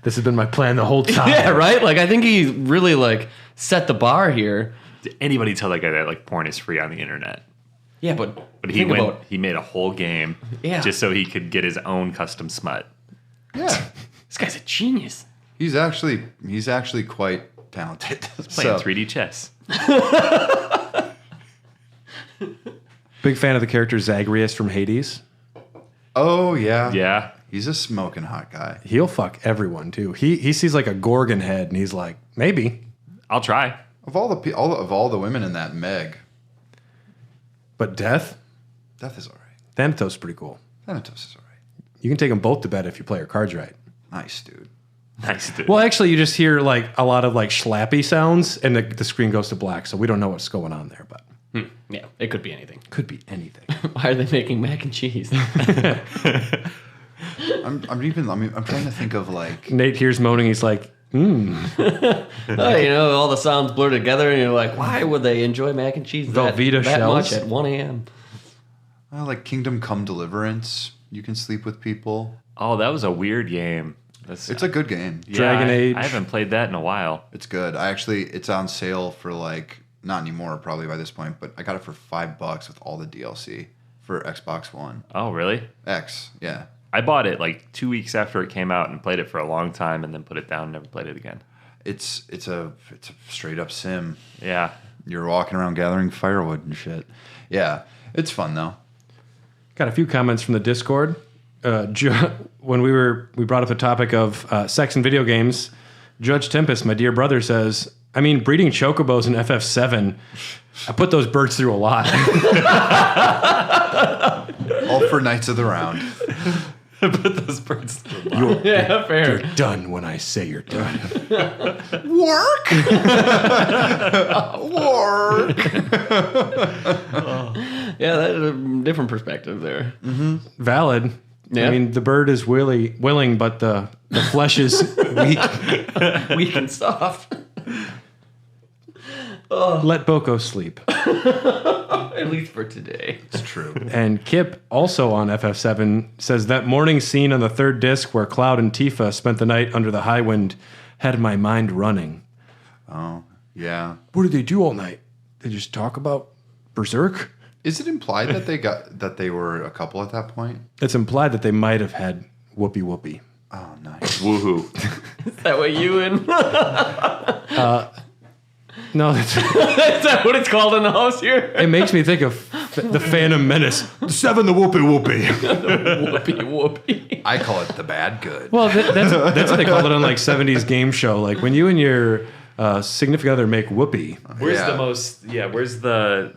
This has been my plan the whole time. Yeah, right? Like, I think he really, like, set the bar here. Did anybody tell that guy that like porn is free on the internet? Yeah, but He made a whole game Yeah. just so he could get his own custom smut. Yeah. This guy's a genius. He's actually quite talented. Playing 3D chess. Big fan of the character Zagreus from Hades. Oh, yeah. Yeah. He's a smoking hot guy. He'll fuck everyone too. He sees like a Gorgon head and he's like, maybe. I'll try. Of all the women in that Meg, But Death? Death is all right. Thanatos is pretty cool. Thanatos is all right. You can take them both to bed if you play your cards right. Nice, dude. Nice, dude. Well, actually, you just hear like a lot of like schlappy sounds and the screen goes to black. So we don't know what's going on there, but Yeah, it could be anything. could be anything. Why are they making mac and cheese? I'm trying to think of like Nate hears moaning. He's like, Oh, all the sounds blur together, and you're like, why would they enjoy mac and cheese Velveeta that shells? much at 1 a.m.? like Kingdom Come Deliverance. You can sleep with people. Oh, that was a weird game. It's a good game. Dragon Age. I haven't played that in a while. It's good. It's on sale for like not anymore probably by this point, but I got it for $5 with all the DLC for Xbox One Oh, really? X. Yeah. I bought it like 2 weeks after it came out and played it for a long time and then put it down and never played it again. It's a straight up sim. Yeah. You're walking around gathering firewood and shit. Yeah, it's fun though. got a few comments from the Discord. When we brought up the topic of sex and video games, Judge Tempest, my dear brother, says, I mean, breeding chocobos in FF7, I put those birds through a lot. All for Knights of the Round. Put those birds through a lot. Yeah, fair. You're done when I say you're done. Work. Work. Yeah, that's a different perspective there. Valid. Yeah. I mean, the bird is willing, but the flesh is weak. Weak and soft. Let Boko sleep. At least for today. It's true. And Kip, also on FF7, says that morning scene on the third disc where Cloud and Tifa spent the night under the high wind had my mind running. Oh, yeah. What did they do all night? They just talk about Berserk? Is it implied that they were a couple at that point? It's implied that they might have had whoopee whoopee. Oh, nice. Woohoo. Is that what you and... No, Is that what it's called in the house here? it makes me think of the Phantom Menace. 7 the whoopee whoopee. Whoopee. I call it the bad good. Well, that's what they call it on like 70s game show. Like when you and your significant other make whoopee. Where's Yeah. where's the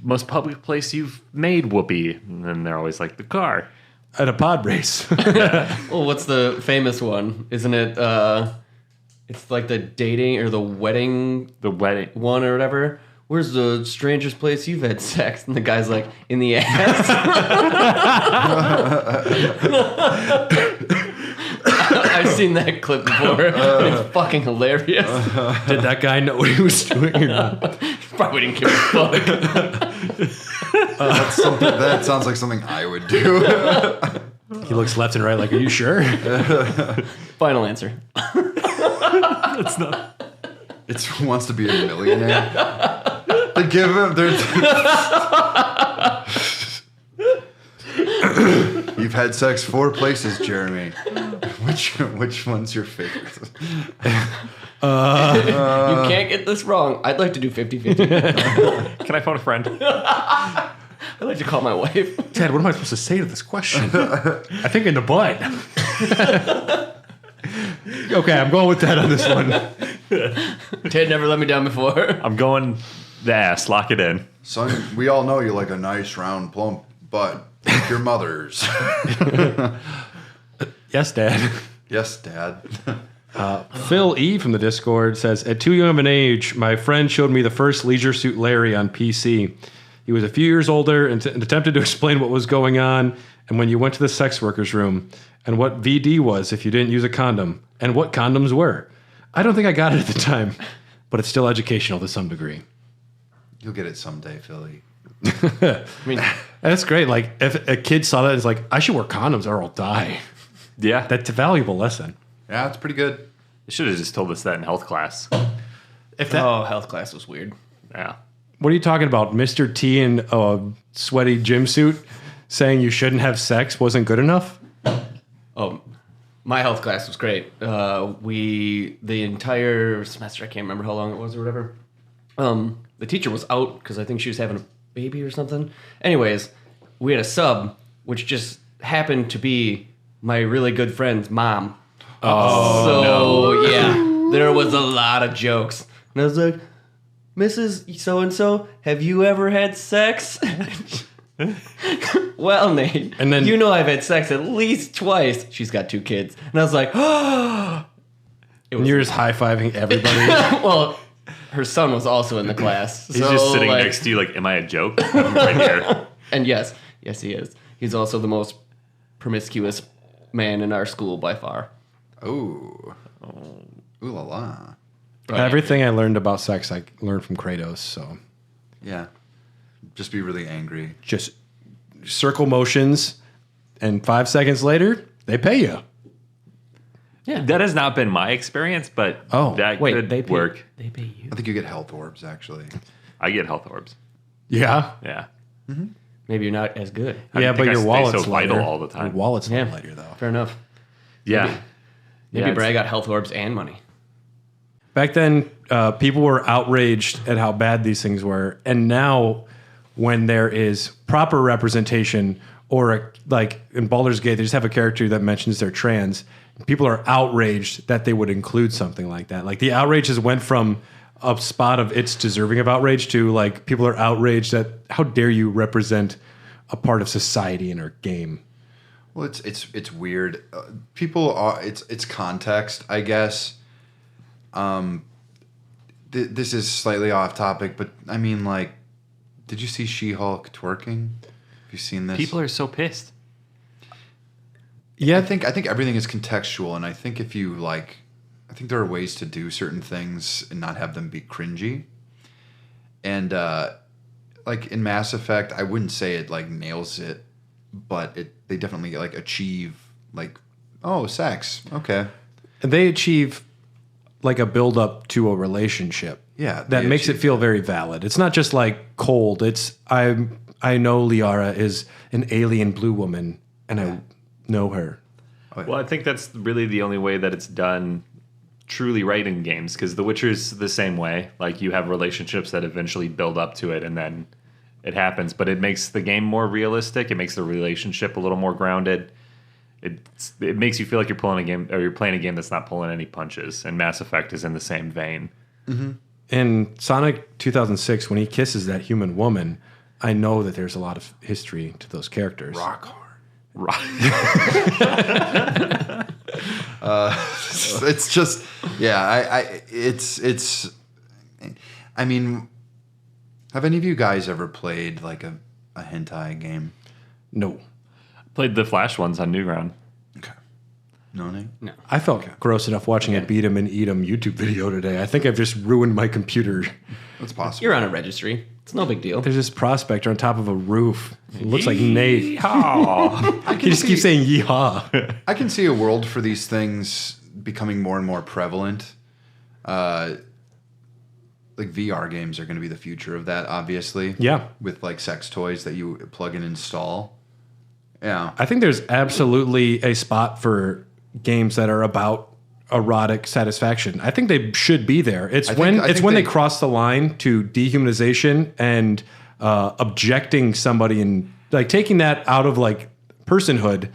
most public place you've made whoopee? And then they're always like, the car. At a pod race. Well, what's the famous one? Isn't it? It's like the dating or the wedding The wedding. one or whatever. Where's the strangest place you've had sex? And the guy's like, in the ass. I've seen that clip before. It's fucking hilarious. Did that guy know what he was doing or not? Probably didn't give a fuck. That sounds like something I would do. He looks left and right like, are you sure? Final answer. It wants to be a millionaire. They give him their. You've had sex 4 places, Jeremy. Which one's your favorite? You can't get this wrong. I'd like to do 50-50. Can I phone a friend? I'd like to call my wife. Ted, what am I supposed to say to this question? I think in the butt. Okay, I'm going with Ted on this one. Ted never let me down before. I'm going the ass. Lock it in. Son, we all know you like a nice, round, plump butt. Like your mother's. Yes, Dad. Yes, Dad. Phil E. from the Discord says, at too young of an age, my friend showed me the first Leisure Suit Larry on PC. He was a few years older and attempted to explain what was going on and when you went to the sex worker's room and what VD was if you didn't use a condom and what condoms were. I don't think I got it at the time, but it's still educational to some degree. You'll get it someday, Philly. I mean, That's great. Like if a kid saw that, it's like, I should wear condoms or I'll die. Yeah. That's a valuable lesson. Yeah, it's pretty good. You should have just told us that in health class. If that, health class was weird. Yeah. what are you talking about? Mr. T in a sweaty gym suit saying you shouldn't have sex wasn't good enough? Oh, my health class was great. The entire semester, I can't remember how long it was or whatever. The teacher was out because I think she was having a baby or something. Anyways, we had a sub, which just happened to be my really good friend's mom. Yeah, there was a lot of jokes. And I was like, Mrs. So-and-so, have you ever had sex? Well, Nate, And then- you know I've had sex at least twice. She's got 2 kids. And I was like, oh. And you're just high-fiving everybody. Well, her son was also in the class. He's just sitting next to you like, am I a joke? I'm right here. And yes, he is. He's also the most promiscuous man in our school by far. Ooh. Ooh la la. Everything I learned about sex, I learned from Kratos. So Yeah. Just be really angry. just circle motions, and 5 seconds later, they pay you. That has not been my experience, but that Wait, could they pay, work. They pay you. I think you get health orbs, actually. I get health orbs. Yeah. Yeah. Maybe you're not as good. I Yeah, think but I your stay wallet's so vital lighter. all the time. Your wallet's Yeah. not lighter, though. Fair enough. Yeah. Maybe Yeah, Brad got health orbs and money. Back then, people were outraged at how bad these things were. And now, when there is proper representation, or like in Baldur's Gate, they just have a character that mentions they're trans, people are outraged that they would include something like that. Like the outrage has went from a spot of it's deserving of outrage to like people are outraged that how dare you represent a part of society in our game. Well, it's weird. People are it's context, I guess. This is slightly off topic, but I mean, like, did you see She-Hulk twerking? Have you seen this? People are so pissed. Yeah, I think everything is contextual, and I think if you like, I think there are ways to do certain things and not have them be cringy. And like in Mass Effect, I wouldn't say it like nails it, but they definitely like achieve like, oh, sex, okay, and they achieve like a build up to a relationship. Yeah, that they makes it achieve feel very valid. It's not just like cold. It's I know Liara is an alien blue woman, and I know her. Well, I think that's really the only way that it's done truly right in games, because The Witcher's the same way. Like, you have relationships that eventually build up to it, and then it happens. But it makes the game more realistic. It makes the relationship a little more grounded. It makes you feel like you're pulling a game, or you're playing a game that's not pulling any punches. And Mass Effect is in the same vein. In Sonic 2006, when he kisses that human woman, I know that there's a lot of history to those characters. Rock hard. Right. It's just, yeah. I mean, have any of you guys ever played like a hentai game? No. Played the Flash ones on Newground. Okay. No, Nate? No. I felt gross enough watching a Beat 'em and Eat 'em YouTube video today. I think I've just ruined my computer. That's possible. You're on a registry. It's no big deal. There's this prospector on top of a roof. It looks like Nate. Yeehaw. He just keeps saying yeehaw. I can see a world for these things becoming more and more prevalent. Like VR games are going to be the future of that, obviously. Yeah. With like sex toys that you plug and install. Yeah. I think there's absolutely a spot for games that are about erotic satisfaction. I think they should be there. It's I when think they they cross the line to dehumanization and objecting somebody and like taking that out of like personhood.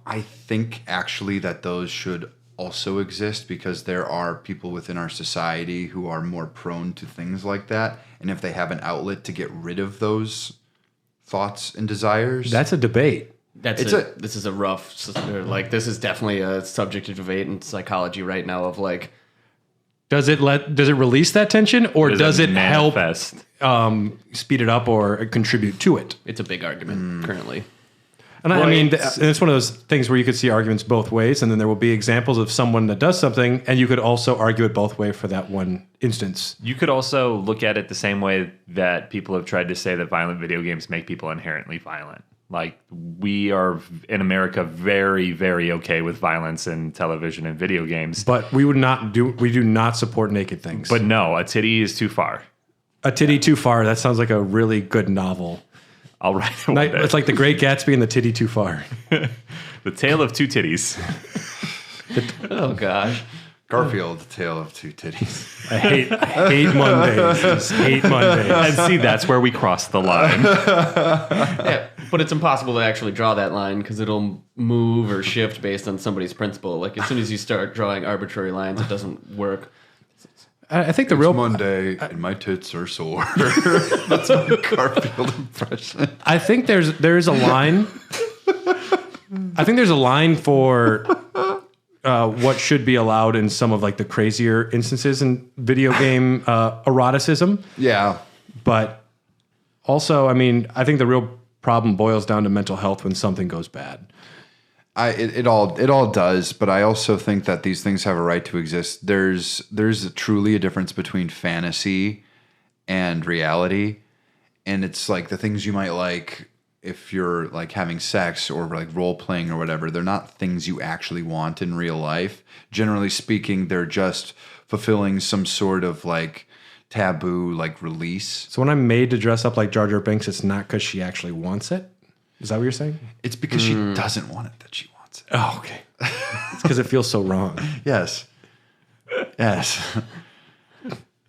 I think actually that those should also exist because there are people within our society who are more prone to things like that. And if they have an outlet to get rid of those thoughts and desires, That's a debate. This is a rough, like, this is definitely a subject of debate in psychology right now of like, Does it release that tension or does it help manifest? speed it up or contribute to it? it's a big argument currently. And I mean, it's one of those things where you could see arguments both ways, and then there will be examples of someone that does something, and you could also argue it both ways for that one instance. You could also look at it the same way that people have tried to say that violent video games make people inherently violent. Like, we are in America very, very okay with violence in television and video games. But we do not support naked things. But no, a titty is too far. A titty too far. That sounds like a really good novel. I'll write it one day. It's like The Great Gatsby and The Titty Too Far. The Tale of Two Titties. Oh gosh. Garfield, Tale of Two Titties. I hate Mondays. Just hate Mondays. And see, that's where we cross the line. Yeah, but it's impossible to actually draw that line because it'll move or shift based on somebody's principle. Like as soon as you start drawing arbitrary lines, it doesn't work. I think the It's real Monday and my tits are sore. That's my Garfield impression. I think there's a line. I think there's a line for what should be allowed in some of like the crazier instances in video game eroticism. Yeah. But also, I mean, I think the real problem boils down to mental health when something goes bad. It all does, but I also think that these things have a right to exist. There's truly a difference between fantasy and reality, and it's like the things you might like if you're like having sex or like role playing or whatever. They're not things you actually want in real life. Generally speaking, they're just fulfilling some sort of like taboo like release. So when I'm made to dress up like Jar Jar Binks, it's not because she actually wants it. Is that what you're saying? It's because she doesn't want it that she wants it. Oh, okay. It's because it feels so wrong. Yes. Yes.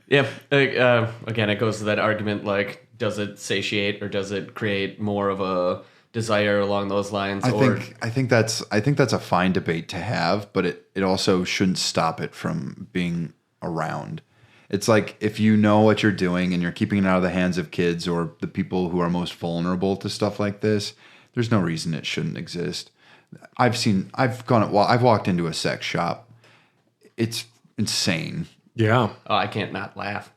Yeah. Again, it goes to that argument like, does it satiate or does it create more of a desire along those lines? I think that's a fine debate to have, but it also shouldn't stop it from being around. It's like if you know what you're doing and you're keeping it out of the hands of kids or the people who are most vulnerable to stuff like this, there's no reason it shouldn't exist. I've walked into a sex shop. It's insane. Yeah. Oh, I can't not laugh.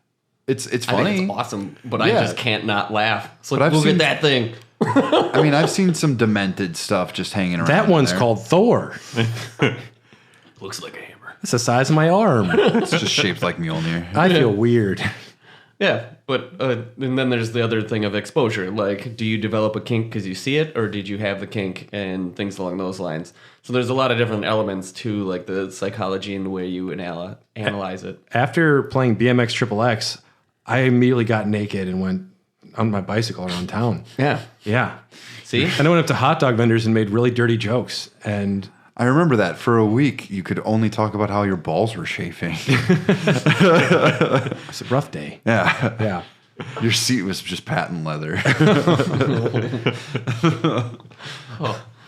It's I funny. think it's awesome, but I Yeah. just can't not laugh. It's like, But I've look seen- at that thing. I mean, I've seen some demented stuff just hanging around. That one's there. called Thor. Looks like a hammer. It's the size of my arm. It's just shaped like Mjolnir. I feel weird. Yeah, but and then there's the other thing of exposure. Like, do you develop a kink because you see it, or did you have the kink and things along those lines? So there's a lot of different elements to like the psychology and the way you analyze it. After playing BMX XXX, I immediately got naked and went on my bicycle around town. Yeah. Yeah. See? And I went up to hot dog vendors and made really dirty jokes. And I remember that for a week you could only talk about how your balls were chafing. It's a rough day. Yeah. Yeah. Your seat was just patent leather.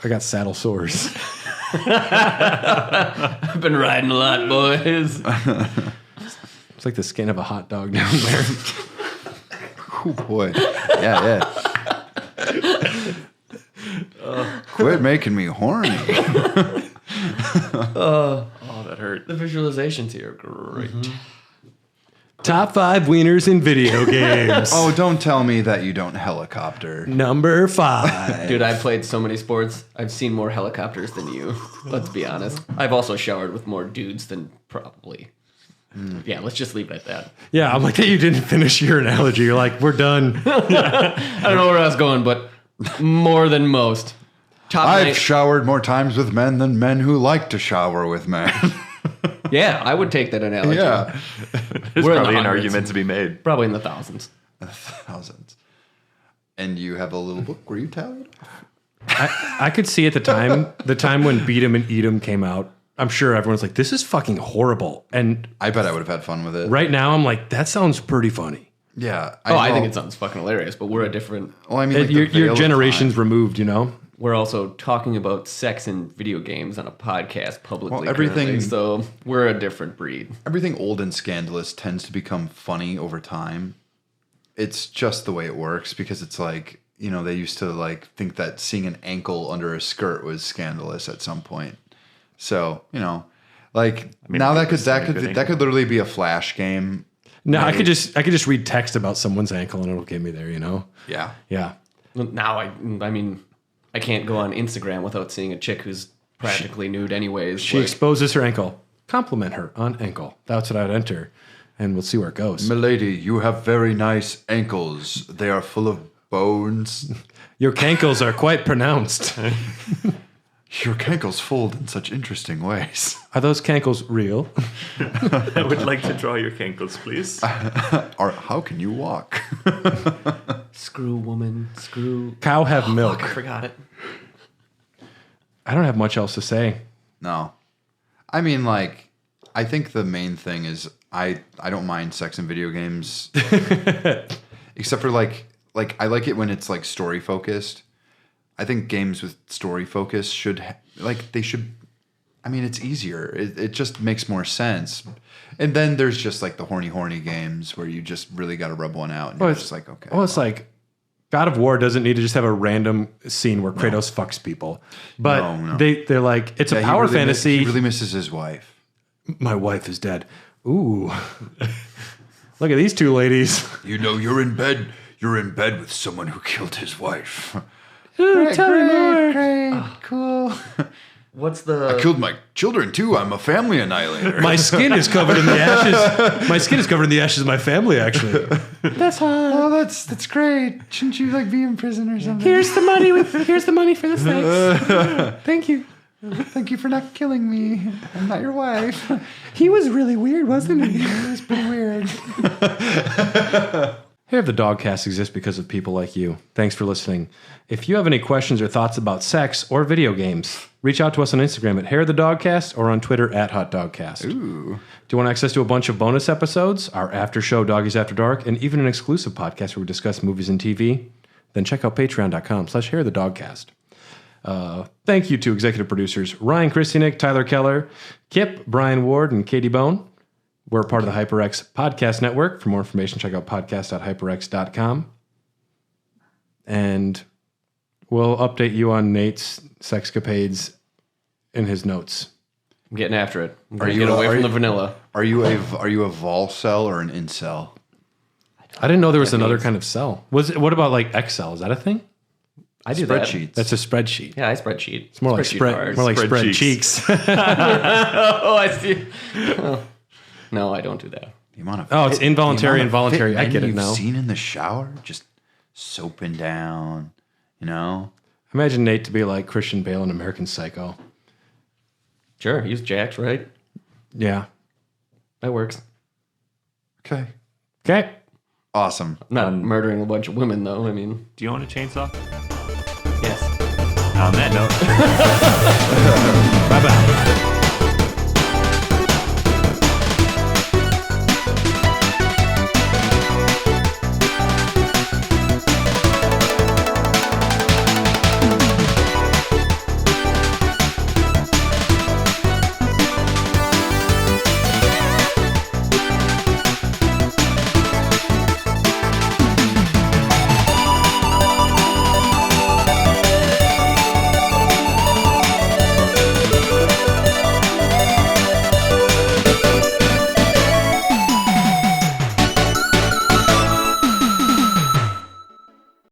I got saddle sores. I've been riding a lot, boys. It's like the skin of a hot dog down there. Oh boy. Yeah. Quit making me horny. Oh, that hurt. the visualizations here are great. Top 5 wieners in video games. Oh, don't tell me that you don't helicopter. Number 5. Dude, I've played so many sports. I've seen more helicopters than you. Let's be honest. I've also showered with more dudes than probably. Yeah, let's just leave it at that. Yeah, I'm like that you didn't finish your analogy. You're like, we're done. I don't know where I was going, but more than most. Top I've 9 showered more times with men than men who like to shower with men. Yeah, I would take that analogy. Yeah. There's We're in the probably an hundreds. argument to be made. Probably in the thousands. Thousands. And you have a little book where you tally it? I could see at the time when Beat 'em and Eat 'em came out, I'm sure everyone's like, this is fucking horrible. And I bet I would have had fun with it. right now, I'm like, that sounds pretty funny. Yeah. I think it sounds fucking hilarious, but we're a different... Well, I mean, like Your the veil of generation's time. removed, you know? We're also talking about sex in video games on a podcast publicly. Well, everything- currently, so we're a different breed. Everything old and scandalous tends to become funny over time. It's just the way it works because it's like, you know, they used to like think that seeing an ankle under a skirt was scandalous at some point. So, you know, like now that could literally be a Flash game. No, I could just read text about someone's ankle and it'll get me there, you know? Yeah. Yeah. Now, I mean, I can't go on Instagram without seeing a chick who's practically nude anyways. She exposes her ankle. Compliment her on ankle. That's what I'd enter. And we'll see where it goes. Milady, you have very nice ankles. They are full of bones. Your cankles are quite pronounced. Your cankles fold in such interesting ways. Are those cankles real? I would like to draw your cankles, please. Or how can you walk? Screw woman, screw... Cow have milk. I forgot it. I don't have much else to say. No. I mean, like, I think the main thing is I don't mind sex in video games. Except for like I like it when it's like story focused. I think games with story focus should I mean, it's easier. It just makes more sense. And then there's just like the horny games where you just really got to rub one out. And you're just like, okay. Well, it's like God of War doesn't need to just have a random scene where Kratos fucks people. But No. they're like, it's a Yeah, power fantasy. He really misses his wife. My wife is dead. Ooh. Look at these two ladies. You know, you're in bed with someone who killed his wife. Ooh, tell me more. Great, cool. What's the... I killed my children too. I'm a family annihilator. My skin is covered in the ashes. My skin is covered in the ashes of my family, actually. That's hot. Oh, that's great. Shouldn't you like be in prison or something? Here's the money for the sex. Thank you. Thank you for not killing me. I'm not your wife. He was really weird, wasn't he? It was pretty weird. Hair of the Dogcast exists because of people like you. Thanks for listening. If you have any questions or thoughts about sex or video games, reach out to us on Instagram at Hair of the Dogcast or on Twitter at Hot Dogcast. Ooh. Do you want access to a bunch of bonus episodes, our after show Doggies After Dark, and even an exclusive podcast where we discuss movies and TV? Then check out patreon.com/Hair of the Dogcast. Thank you to executive producers Ryan Christianick, Tyler Keller, Kip, Brian Ward, and Katie Bone. We're part of the HyperX Podcast Network. For more information, check out podcast.hyperx.com. And we'll update you on Nate's sexcapades in his notes. I'm getting after it. I'm Are going to you- get away are from you- the vanilla. Are you a vol cell or an incel? I didn't know there was another kind of cell. What about like Excel? Is that a thing? I do that. Spreadsheets. That's a spreadsheet. Yeah, I spreadsheet. It's more like spread cheeks. Oh, I see. No, I don't do that. The amount of Oh, it's involuntary the and amount of voluntary. fit I men get it you've now. Seen in the shower, just soaping down. You know. Imagine Nate to be like Christian Bale in American Psycho. Sure, he's Jax, right? Yeah. That works. Okay. Okay. Awesome. Not murdering a bunch of women, though. I mean, Do you own a chainsaw? yes. on that note. Bye bye.